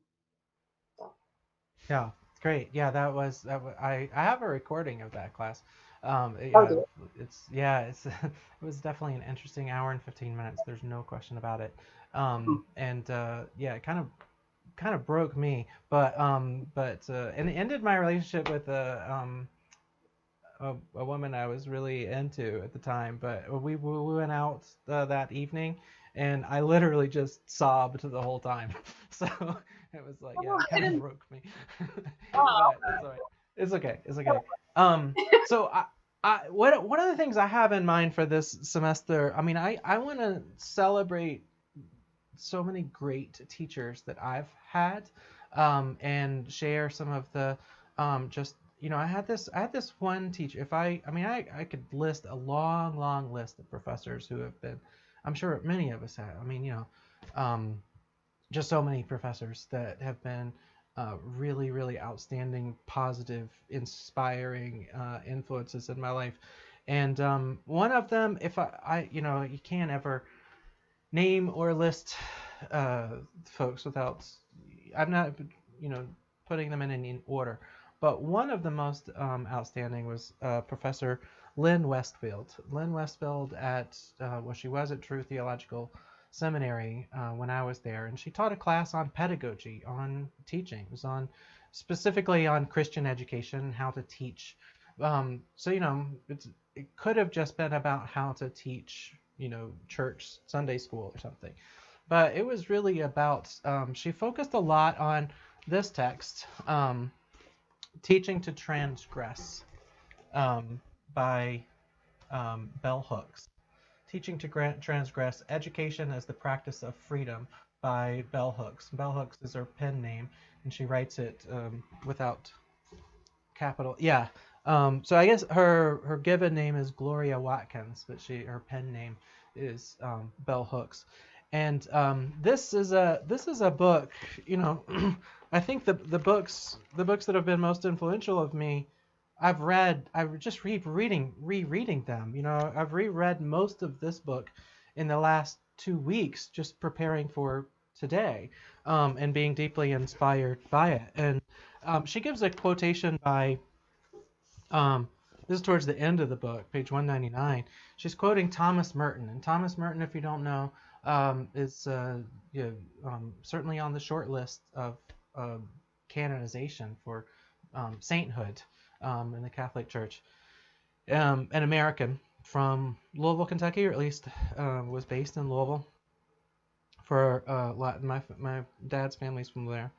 [SPEAKER 1] Yeah, great. Yeah, that was I have a recording of that class.
[SPEAKER 5] Oh dear.
[SPEAKER 3] It's it was definitely an interesting hour and 15 minutes. There's no question about it. Yeah, it kind of broke me, and it ended my relationship with a woman I was really into at the time. But we went out that evening, and I literally just sobbed the whole time. So it was like, yeah,
[SPEAKER 5] Oh,
[SPEAKER 3] it
[SPEAKER 5] I
[SPEAKER 3] kind of
[SPEAKER 5] didn't.
[SPEAKER 3] broke me.
[SPEAKER 5] Oh.
[SPEAKER 3] But it's all right. It's okay. It's okay. So one of the things I have in mind for this semester, I mean, I want to celebrate so many great teachers that I've had, and share some of the, just I had this one teacher. I could list a long list of professors who have been, I'm sure many of us have. Just so many professors that have been really outstanding, positive, inspiring influences in my life. And one of them, if you can't ever name or list folks without, I'm not, putting them in any order. But one of the most outstanding was Professor Lynn Westfield. Lynn Westfield she was at True Theological Seminary when I was there, and she taught a class on pedagogy, on teaching. It was on specifically on Christian education, how to teach. It could have just been about how to teach, church Sunday school or something, but it was really about. She focused a lot on this text, "Teaching to Transgress," by Bell Hooks. "Teaching to Transgress: Education as the Practice of Freedom" by Bell Hooks. Bell Hooks is her pen name, and she writes it without capital. Yeah. So I guess her given name is Gloria Watkins, but her pen name is Bell Hooks. And this is a book. I think the books that have been most influential of me, I've just rereading them. I've reread most of this book in the last 2 weeks, just preparing for today, and being deeply inspired by it. And she gives a quotation by, this is towards the end of the book, page 199. She's quoting Thomas Merton, and Thomas Merton, if you don't know, is certainly on the short list of canonization for sainthood in the Catholic Church. An American from Louisville, Kentucky, or at least was based in Louisville for a lot. My dad's family's from there.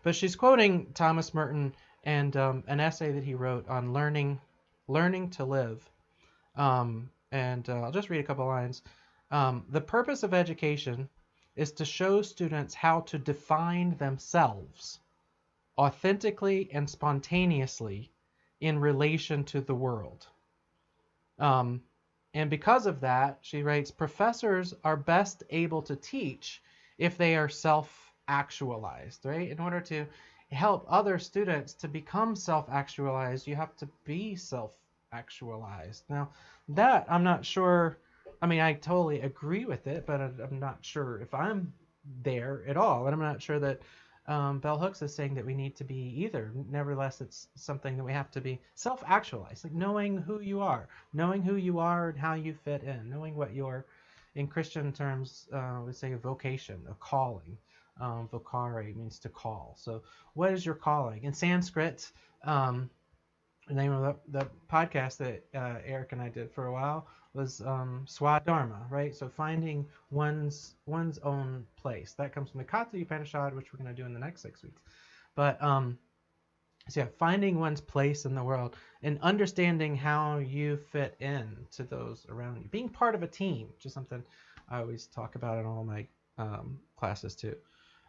[SPEAKER 3] But she's quoting Thomas Merton and an essay that he wrote on learning to live. And I'll just read a couple lines. "The purpose of education is to show students how to define themselves authentically and spontaneously in relation to the world." And because of that, she writes, "Professors are best able to teach if they are self-actualized," right? In order to help other students to become self-actualized, you have to be self-actualized. Now, that I'm not sure. I totally agree with it, but I'm not sure if I'm there at all. And I'm not sure that Bell Hooks is saying that we need to be either. Nevertheless, it's something that we have to be self-actualized, like knowing who you are and how you fit in, knowing what your, in Christian terms, we say a vocation, a calling. Vocare means to call. So what is your calling? In Sanskrit, the name of the podcast that Eric and I did for a while was Swadharma, right? So finding one's own place. That comes from the Katha Upanishad, which we're going to do in the next 6 weeks. But so yeah, finding one's place in the world and understanding how you fit in to those around you. Being part of a team, which is something I always talk about in all my classes too.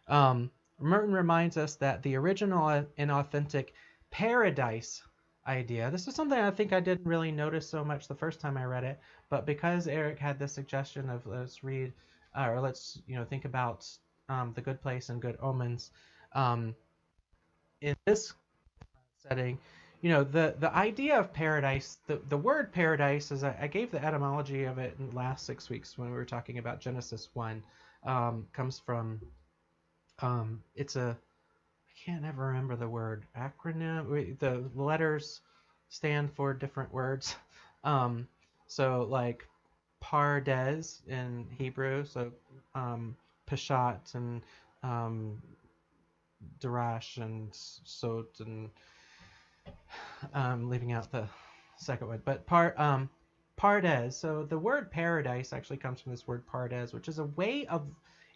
[SPEAKER 3] Merton reminds us that the original and authentic paradise idea. This is something I think I didn't really notice so much the first time I read it, but because Eric had this suggestion of let's think about The Good Place and Good Omens, in this setting, the idea of paradise, the word paradise, is I gave the etymology of it in the last 6 weeks when we were talking about Genesis 1, comes from it's a, I can't ever remember the word acronym. The letters stand for different words. So like pardes in Hebrew, so peshat and darash and sot and leaving out the second one, but pardes. So the word paradise actually comes from this word pardes, which is a way of,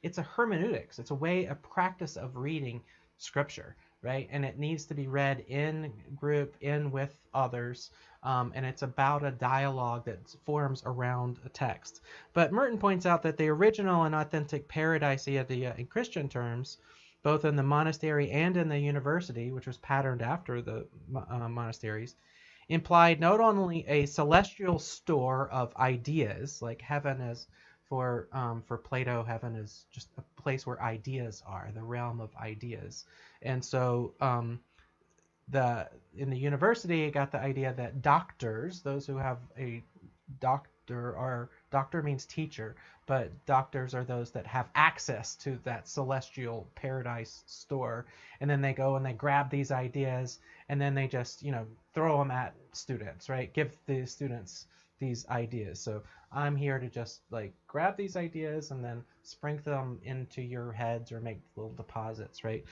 [SPEAKER 3] it's a hermeneutics. It's a way, a practice of reading scripture, right? And it needs to be read in group, in with others. And it's about a dialogue that forms around a text. But Merton points out that the original and authentic paradise idea in Christian terms, both in the monastery and in the university, which was patterned after the monasteries, implied not only a celestial store of ideas, like heaven is for Plato, heaven is just a place where ideas are, the realm of ideas. And so in the university, it got the idea that doctors, those who have a doctor, or doctor means teacher, but doctors are those that have access to that celestial paradise store, and then they go and they grab these ideas and then they just, throw them at students, right? Give the students these ideas. So I'm here to just like grab these ideas and then sprinkle them into your heads or make little deposits, right?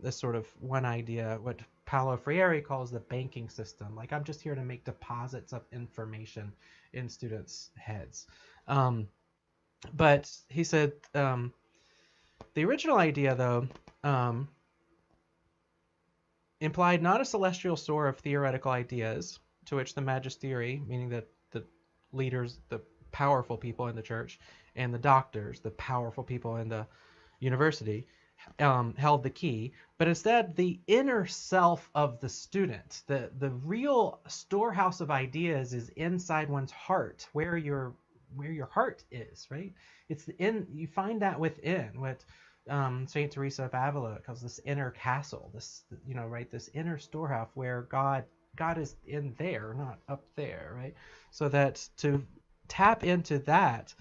[SPEAKER 3] This sort of one idea, what Paolo Frierry calls the banking system. Like, I'm just here to make deposits of information in students' heads. But he said the original idea, though, implied not a celestial store of theoretical ideas to which the magistery, meaning the leaders, the powerful people in the church, and the doctors, the powerful people in the university, held the key, but instead the inner self of the student, the real storehouse of ideas is inside one's heart, where your heart is, right? It's you find that within what Saint Teresa of Avila calls this inner castle, this right, this inner storehouse where God is in there, not up there, right? So that to tap into that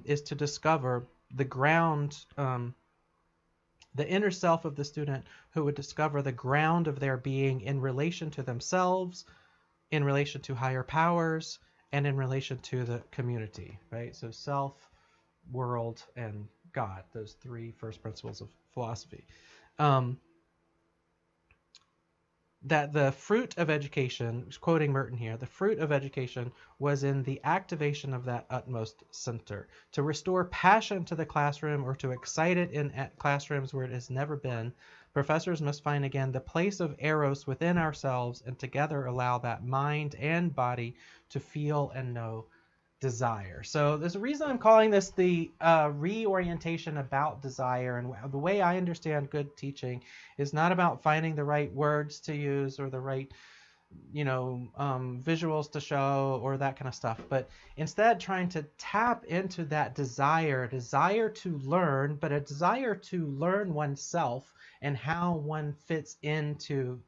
[SPEAKER 3] is to discover the ground, the inner self of the student, who would discover the ground of their being in relation to themselves, in relation to higher powers, and in relation to the community, right? So self, world, and God, those three first principles of philosophy. That the fruit of education, quoting Merton here, the fruit of education was in the activation of that utmost center. To restore passion to the classroom, or to excite it in classrooms where it has never been, professors must find again the place of eros within ourselves, and together allow that mind and body to feel and know desire. So there's a reason I'm calling this the reorientation about desire. And the way I understand good teaching is not about finding the right words to use or the right visuals to show or that kind of stuff, but instead trying to tap into that desire to learn, but a desire to learn oneself and how one fits into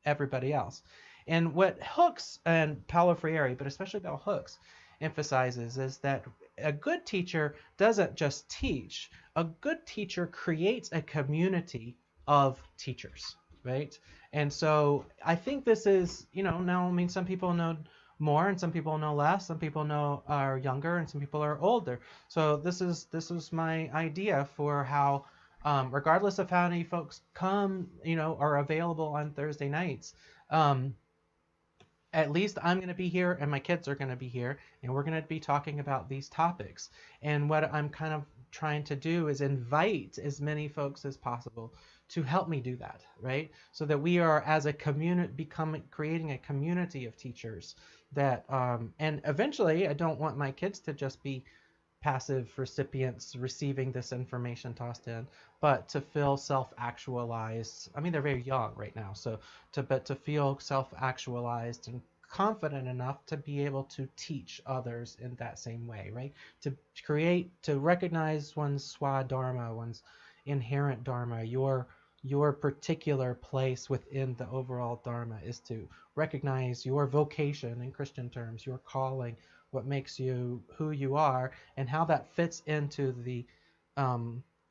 [SPEAKER 3] everybody else. And what Hooks and Paolo Frierry, but especially Bell Hooks, emphasizes is that a good teacher doesn't just teach. A good teacher creates a community of teachers, right? And so I think this is, now, I mean, some people know more and some people know less. Some people are younger and some people are older. So this is my idea for how, regardless of how many folks come, are available on Thursday nights, at least I'm going to be here and my kids are going to be here, and we're going to be talking about these topics. And what I'm kind of trying to do is invite as many folks as possible to help me do that, right? So that we are, as a community, creating a community of teachers that, and eventually I don't want my kids to just be passive recipients receiving this information tossed in, but to feel self-actualized. I mean, they're very young right now, so to feel self-actualized and confident enough to be able to teach others in that same way, right? To recognize one's swadharma, one's inherent dharma, your particular place within the overall dharma is to recognize your vocation in Christian terms, your calling, what makes you who you are, and how that fits into the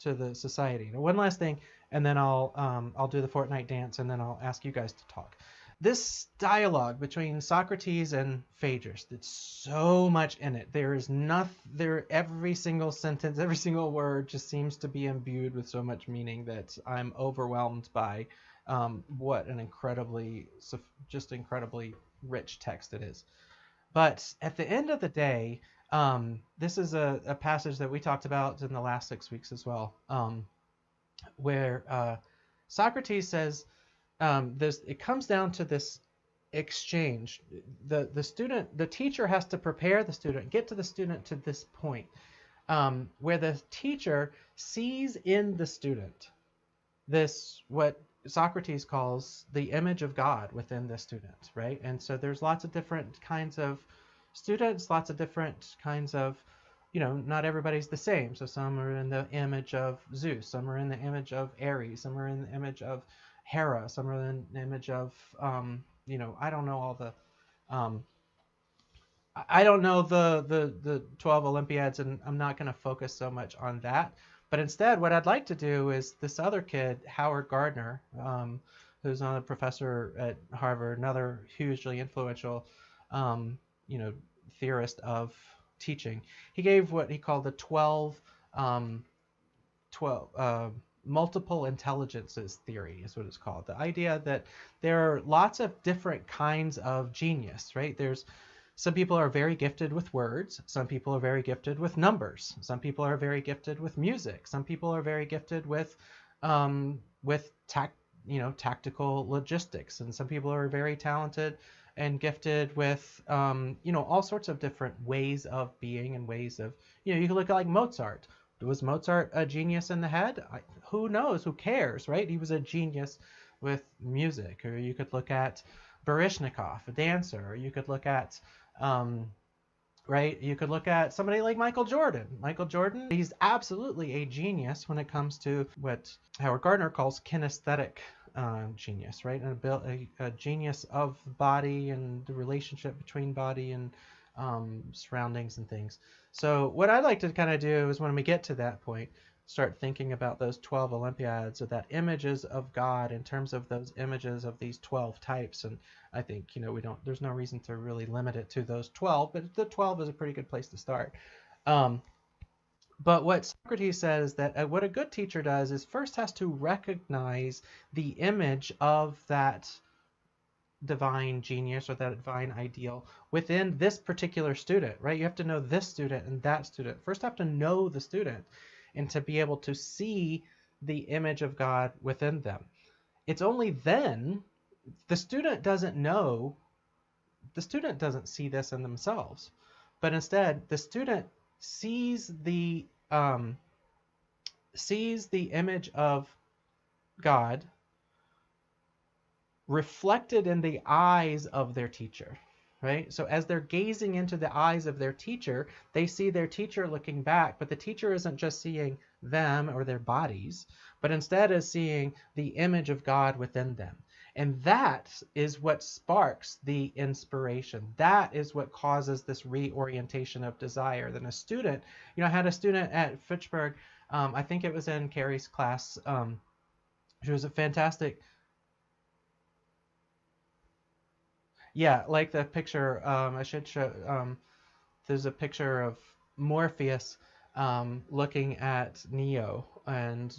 [SPEAKER 3] to the society. Now, one last thing, and then I'll do the Fortnite dance, and then I'll ask you guys to talk. This dialogue between Socrates and Phaedrus, there's so much in it. There is nothing there. Every single sentence, every single word just seems to be imbued with so much meaning that I'm overwhelmed by what an incredibly rich text it is. But at the end of the day, this is a passage that we talked about in the last 6 weeks as well, where Socrates says, it comes down to this exchange. The teacher has to prepare the student, get to the student to this point, where the teacher sees in the student this, what Socrates calls the image of God within the student, right? And so there's lots of different kinds of students, lots of different kinds of, not everybody's the same. So some are in the image of Zeus, some are in the image of Ares, some are in the image of Hera, some are in the image of, I don't know all the, I don't know the 12 Olympiads, and I'm not going to focus so much on that. But instead, what I'd like to do is this other kid, Howard Gardner, who's another professor at Harvard, another hugely influential, theorist of teaching. He gave what he called the 12 multiple intelligences theory, is what it's called. The idea that there are lots of different kinds of genius, right? Some people are very gifted with words. Some people are very gifted with numbers. Some people are very gifted with music. Some people are very gifted with tactical logistics. And some people are very talented and gifted with, all sorts of different ways of being and ways of, you can look at like Mozart. Was Mozart a genius in the head? Who knows? Who cares, right? He was a genius with music. Or you could look at Baryshnikov, a dancer. Or you could look at, you could look at somebody like Michael Jordan. Michael Jordan, he's absolutely a genius when it comes to what Howard Gardner calls kinesthetic genius, right? And a genius of body and the relationship between body and surroundings and things. So what I'd like to kind of do is when we get to that point, start thinking about those 12 Olympiads, or that images of God in terms of those images of these 12 types. And I think, there's no reason to really limit it to those 12, but the 12 is a pretty good place to start. But what Socrates says that what a good teacher does is first has to recognize the image of that divine genius or that divine ideal within this particular student, right? You have to know this student and that student. First, have to know the student and to be able to see the image of God within them. It's only then the student doesn't see this in themselves, but instead the student sees the image of God reflected in the eyes of their teacher, right? So as they're gazing into the eyes of their teacher, they see their teacher looking back, but the teacher isn't just seeing them or their bodies, but instead is seeing the image of God within them. And that is what sparks the inspiration. That is what causes this reorientation of desire. Then a student, I had a student at Fitchburg, I think it was in Carrie's class, she was a fantastic. Yeah, like the picture, I should show, there's a picture of Morpheus looking at Neo, and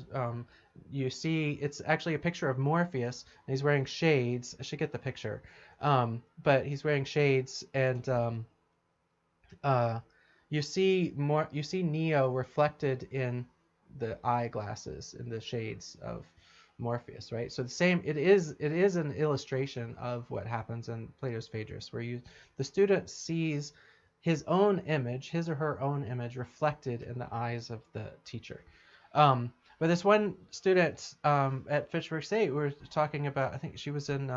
[SPEAKER 3] you see it's actually a picture of Morpheus, and he's wearing shades. I should get the picture, but he's wearing shades, and you see Neo reflected in the eyeglasses, in the shades of Morpheus, right? So it is an illustration of what happens in Plato's Phaedrus, where the student sees his own image, his or her own image, reflected in the eyes of the teacher. But this one student at Fitchburg State, we were talking about, I think she was in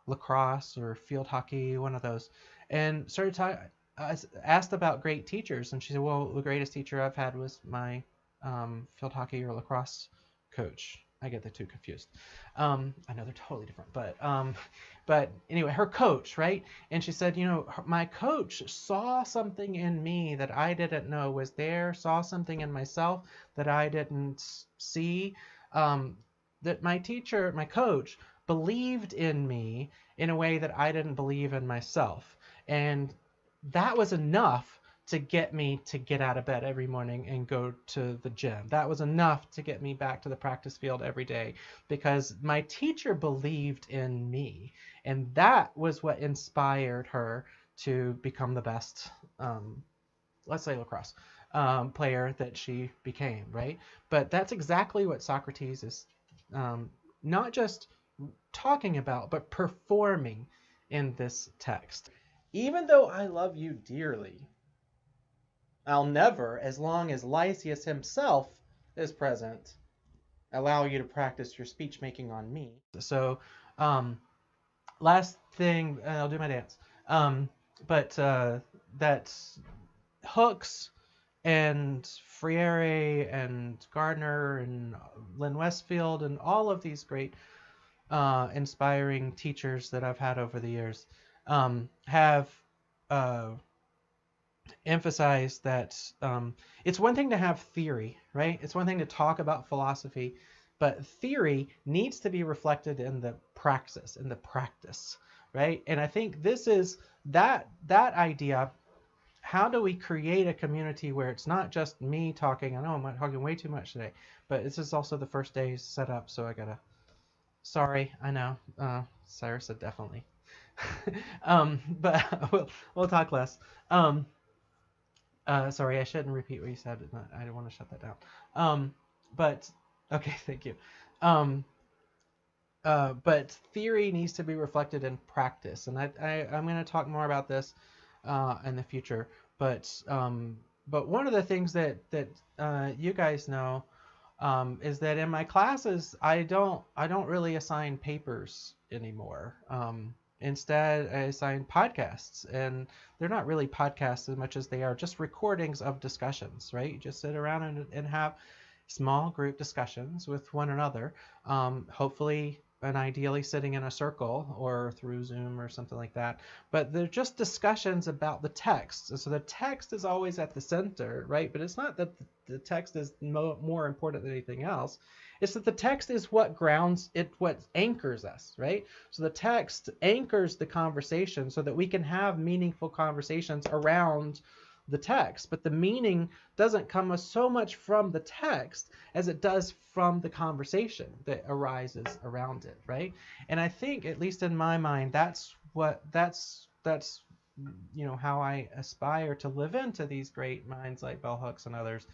[SPEAKER 3] lacrosse or field hockey, one of those, and started talking. Asked about great teachers, and she said, "Well, the greatest teacher I've had was my field hockey or lacrosse coach." I get the two confused. I know they're totally different, but anyway, her coach, right? And she said, my coach saw something in me that I didn't know was there, saw something in myself that I didn't see, that my teacher, my coach, believed in me in a way that I didn't believe in myself. And that was enough to get me to get out of bed every morning and go to the gym. That was enough to get me back to the practice field every day because my teacher believed in me. And that was what inspired her to become the best, let's say lacrosse player that she became, right? But that's exactly what Socrates is not just talking about, but performing in this text. Even though I love you dearly, I'll never, as long as Lysias himself is present, allow you to practice your speech making on me. So, last thing, I'll do my dance. But that's Hooks and Frierry and Gardner and Lynn Westfield and all of these great inspiring teachers that I've had over the years have emphasized that it's one thing to have theory, right? It's one thing to talk about philosophy, but theory needs to be reflected in the praxis, in the practice, right? And I think this is that idea. How do we create a community where it's not just me talking? I know I'm talking way too much today, but this is also the first day set up, so I gotta. Sorry, I know. Cyrus said definitely. But we'll talk less. Sorry, I shouldn't repeat what you said. I don't want to shut that down. But okay, thank you. But theory needs to be reflected in practice, and I'm going to talk more about this in the future. But one of the things that you guys know is that in my classes I don't really assign papers anymore. Instead, I assign podcasts, and they're not really podcasts as much as they are just recordings of discussions, right? You just sit around and have small group discussions with one another, hopefully and ideally sitting in a circle or through Zoom or something like that. But they're just discussions about the text. And so the text is always at the center, right? But it's not that the text is more important than anything else. It's that the text is what grounds it, what anchors us, right? So the text anchors the conversation so that we can have meaningful conversations around the text. But the meaning doesn't come so much from the text as it does from the conversation that arises around it, right? And I think, at least in my mind, that's how I aspire to live into these great minds like bell hooks and others.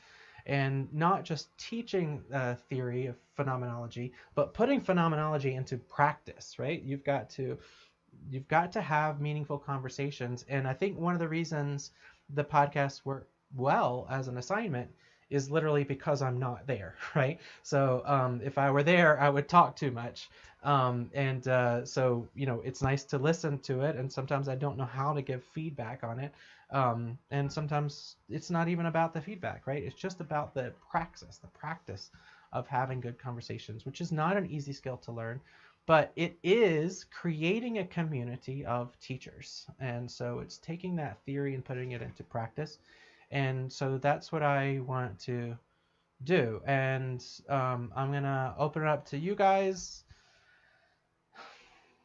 [SPEAKER 3] And not just teaching theory of phenomenology, but putting phenomenology into practice, right? You've got to have meaningful conversations. And I think one of the reasons the podcasts work well as an assignment is literally because I'm not there, right? So if I were there, I would talk too much. So it's nice to listen to it, and sometimes I don't know how to give feedback on it. And sometimes it's not even about the feedback, right? It's just about the practice of having good conversations, which is not an easy skill to learn, but it is creating a community of teachers. And so it's taking that theory and putting it into practice. And so that's what I want to do. And I'm going to open it up to you guys.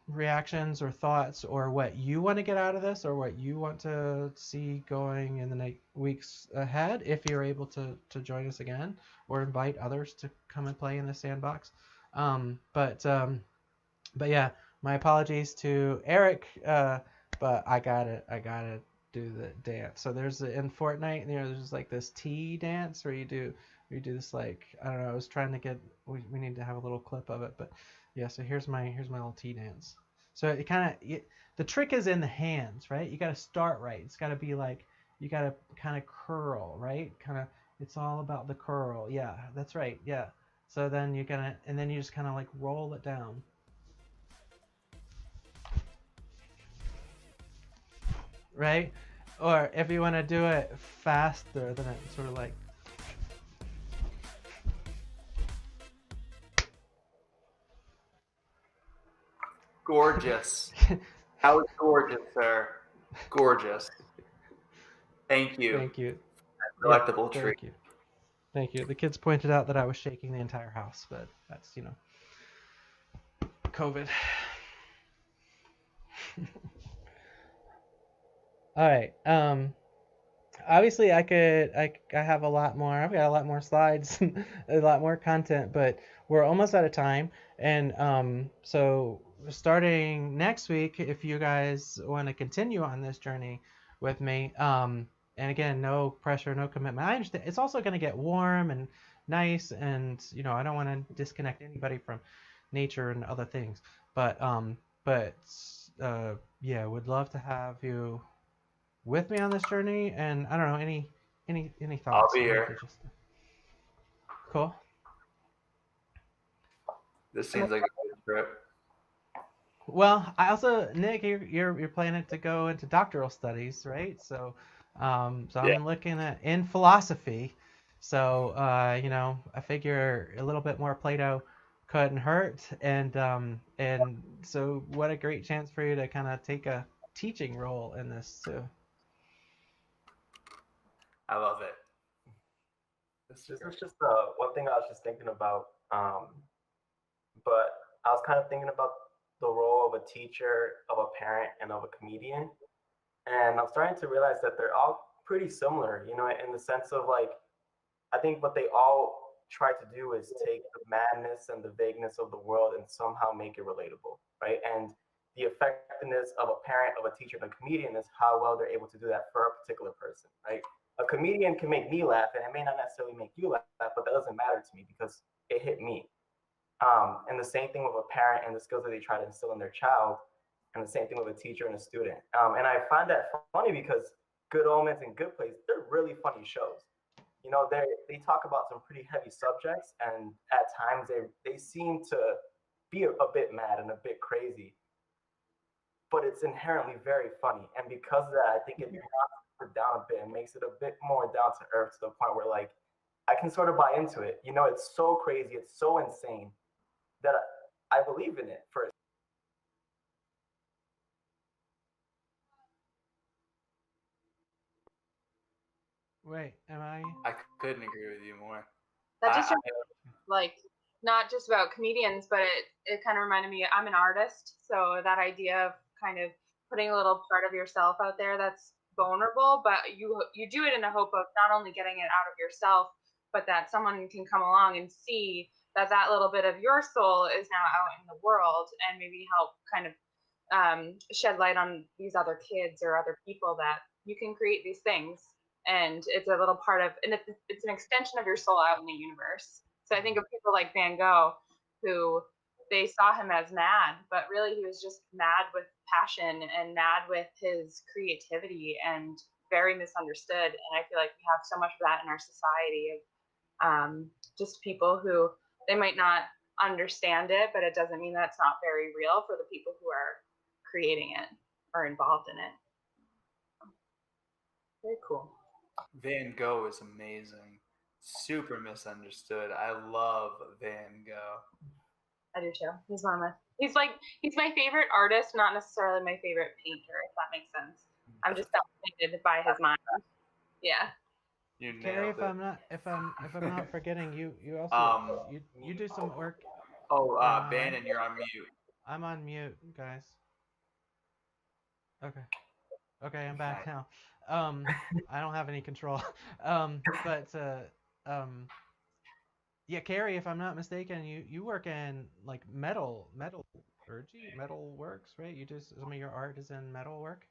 [SPEAKER 3] Reactions or thoughts, or what you want to get out of this, or what you want to see going in the weeks ahead, if you're able to join us again, or invite others to come and play in the sandbox. But yeah, my apologies to Eric, but I gotta do the dance. So there's in Fortnite, there's like this T dance where you do this, like, I don't know, I was trying to get, we need to have a little clip of it, but yeah, so here's my little T dance. So it kind of, the trick is in the hands, right? You got to start right. It's got to be like, you got to kind of curl, right? It's all about the curl. Yeah, that's right. Yeah. So then and then you just kind of like roll it down. Right? Or if you want to do it faster, then it's sort of like,
[SPEAKER 4] Gorgeous. That was gorgeous, sir. Gorgeous. Thank you.
[SPEAKER 3] Thank you.
[SPEAKER 4] Delectable
[SPEAKER 3] Yeah,
[SPEAKER 4] treat.
[SPEAKER 3] Thank you. The kids pointed out that I was shaking the entire house, but that's, COVID. All right. Obviously I have a lot more. I've got a lot more slides, a lot more content, but we're almost out of time. And so starting next week, if you guys want to continue on this journey with me, and again, no pressure, no commitment. I understand it's also going to get warm and nice, and I don't want to disconnect anybody from nature and other things. But yeah, would love to have you with me on this journey. And I don't know, any thoughts?
[SPEAKER 4] I'll be here.
[SPEAKER 3] Cool.
[SPEAKER 4] This seems like a good trip.
[SPEAKER 3] Well, I also, Nick, you're planning to go into doctoral studies, right? So I'm looking at in philosophy. So I figure a little bit more Plato couldn't hurt, and so what a great chance for you to kind of take a teaching role in this too.
[SPEAKER 4] I love it.
[SPEAKER 2] This is just one thing I was just thinking about, but I was kind of thinking about the role of a teacher, of a parent, and of a comedian, and I'm starting to realize that they're all pretty similar, in the sense of like, I think what they all try to do is take the madness and the vagueness of the world and somehow make it relatable, right? And the effectiveness of a parent, of a teacher, and a comedian is how well they're able to do that for a particular person, right? A comedian can make me laugh, and it may not necessarily make you laugh, but that doesn't matter to me because it hit me. And the same thing with a parent and the skills that they try to instill in their child, and the same thing with a teacher and a student. And I find that funny because Good Omens and Good Plays, they're really funny shows. They talk about some pretty heavy subjects, and at times they seem to be a bit mad and a bit crazy, but it's inherently very funny. And because of that, I think it knocks it down a bit and makes it a bit more down to earth, to the point where like I can sort of buy into it. It's so crazy, it's so insane that I believe in it first.
[SPEAKER 3] Wait, am I?
[SPEAKER 4] I couldn't agree with you more.
[SPEAKER 5] That just like not just about comedians, but it kind of reminded me. I'm an artist, so that idea of kind of putting a little part of yourself out there that's vulnerable, but you do it in the hope of not only getting it out of yourself, but that someone can come along and see that little bit of your soul is now out in the world, and maybe help kind of shed light on these other kids or other people that you can create these things. And it's a little part of, and it's an extension of your soul out in the universe. So I think of people like Van Gogh, who they saw him as mad, but really he was just mad with passion and mad with his creativity, and very misunderstood. And I feel like we have so much of that in our society, of just people who, they might not understand it, but it doesn't mean that it's not very real for the people who are creating it or involved in it. Very cool.
[SPEAKER 4] Van Gogh is amazing. Super misunderstood. I love Van Gogh.
[SPEAKER 5] I do too. He's my favorite artist, not necessarily my favorite painter, if that makes sense. I'm just fascinated by his mind. Yeah.
[SPEAKER 4] You nailed
[SPEAKER 3] Carrie,
[SPEAKER 4] it.
[SPEAKER 3] if I'm not forgetting, you also you do some work.
[SPEAKER 4] Bannon, you're on mute.
[SPEAKER 3] I'm on mute, guys. Okay, I'm back now. I don't have any control. Yeah, Carrie, if I'm not mistaken, you work in like metallurgy, metal works, right? You do some of your art is in metal work.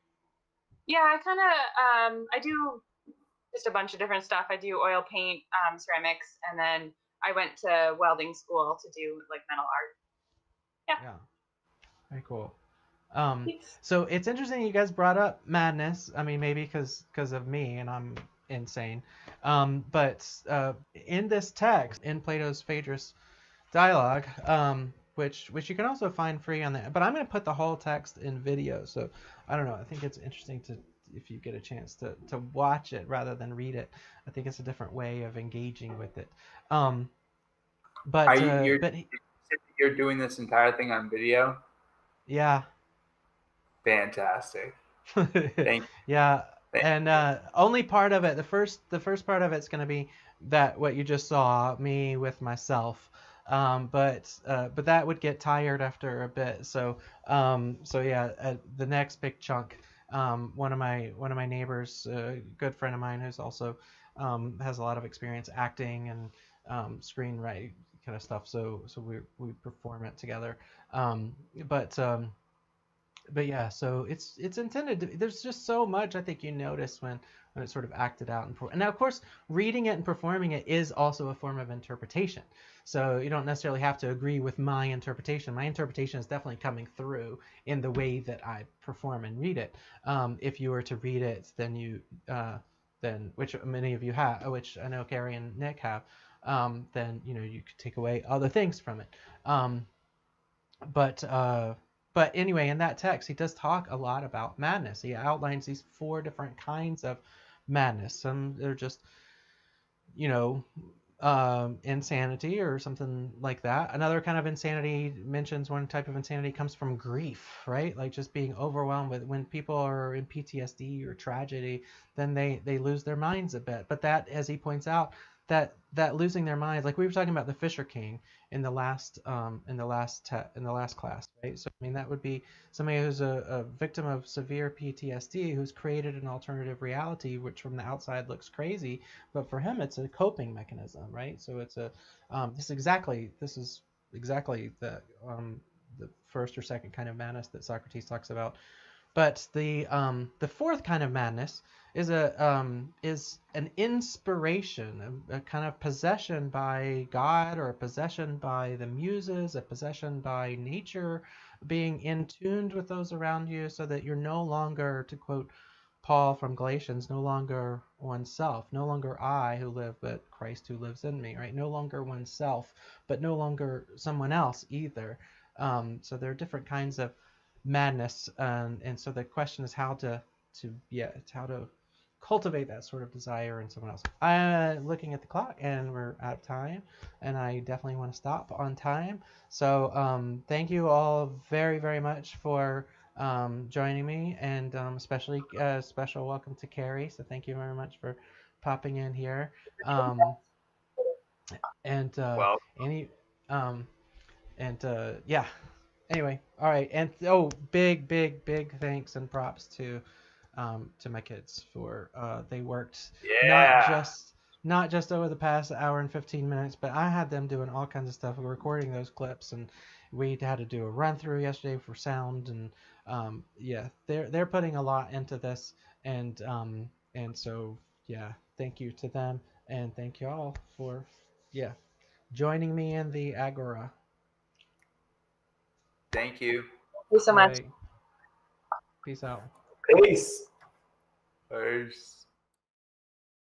[SPEAKER 5] Yeah, I kind of I do just a bunch of different stuff. I do oil paint, ceramics, and then I went to welding school to do like metal art. Yeah.
[SPEAKER 3] Very cool. So it's interesting you guys brought up madness. I mean, maybe because of me and I'm insane. But in this text, in Plato's Phaedrus dialogue, which you can also find free on there, but I'm going to put the whole text in video. So I don't know. I think it's interesting if you get a chance to watch it rather than read it. I think it's a different way of engaging with it.
[SPEAKER 4] You're doing this entire thing on video?
[SPEAKER 3] Yeah.
[SPEAKER 4] Fantastic. Thank
[SPEAKER 3] Yeah,
[SPEAKER 4] Thank
[SPEAKER 3] and only part of it, the first part of it's going to be that what you just saw, me with myself. But that would get tired after a bit. So yeah, the next big chunk, one of my neighbors, a good friend of mine who's also has a lot of experience acting and screenwriting kind of stuff. So we perform it together. Um, but um, but yeah, so it's intended to, there's just so much I think you notice when it's sort of acted out and now of course reading it and performing it is also a form of interpretation. So you don't necessarily have to agree with my interpretation. My interpretation is definitely coming through in the way that I perform and read it. If you were to read it, then which many of you have, which I know Carrie and Nick have, then you could take away other things from it. Um, but anyway, in that text, he does talk a lot about madness. He outlines these four different kinds of madness. Some they're just, you know, insanity or something like that. Another kind of insanity mentions one type of insanity comes from grief, right? Like just being overwhelmed with when people are in PTSD or tragedy, then they lose their minds a bit. But that, as he points out, that losing their minds, like we were talking about the Fisher King in the last class, right? So I mean that would be somebody who's a victim of severe PTSD who's created an alternative reality which from the outside looks crazy, but for him it's a coping mechanism, right? So it's this is exactly the first or second kind of madness that Socrates talks about. But the fourth kind of madness is an inspiration, a kind of possession by God or a possession by the muses, a possession by nature, being in tuned with those around you, so that you're no longer, to quote Paul from Galatians, no longer oneself, no longer I who live, but Christ who lives in me, right? No longer oneself, but no longer someone else either. So there are different kinds of madness, and so the question is how to cultivate that sort of desire in someone else. Looking at the clock, and we're out of time, and I definitely want to stop on time. So thank you all very, very much for joining me, and especially special welcome to Carrie. So thank you very much for popping in here. And
[SPEAKER 4] well.
[SPEAKER 3] any and yeah. Anyway, all right, and big, big, big thanks and props to my kids for they worked not
[SPEAKER 4] Yeah.
[SPEAKER 3] just not just over the past hour and 15 minutes, but I had them doing all kinds of stuff, recording those clips, and we had to do a run through yesterday for sound, and yeah, they're putting a lot into this, and so yeah, thank you to them, and thank you all for yeah joining me in the agora.
[SPEAKER 4] Thank you.
[SPEAKER 5] Thank you so
[SPEAKER 3] All
[SPEAKER 5] much.
[SPEAKER 3] right, peace out.
[SPEAKER 2] Peace.
[SPEAKER 4] Peace.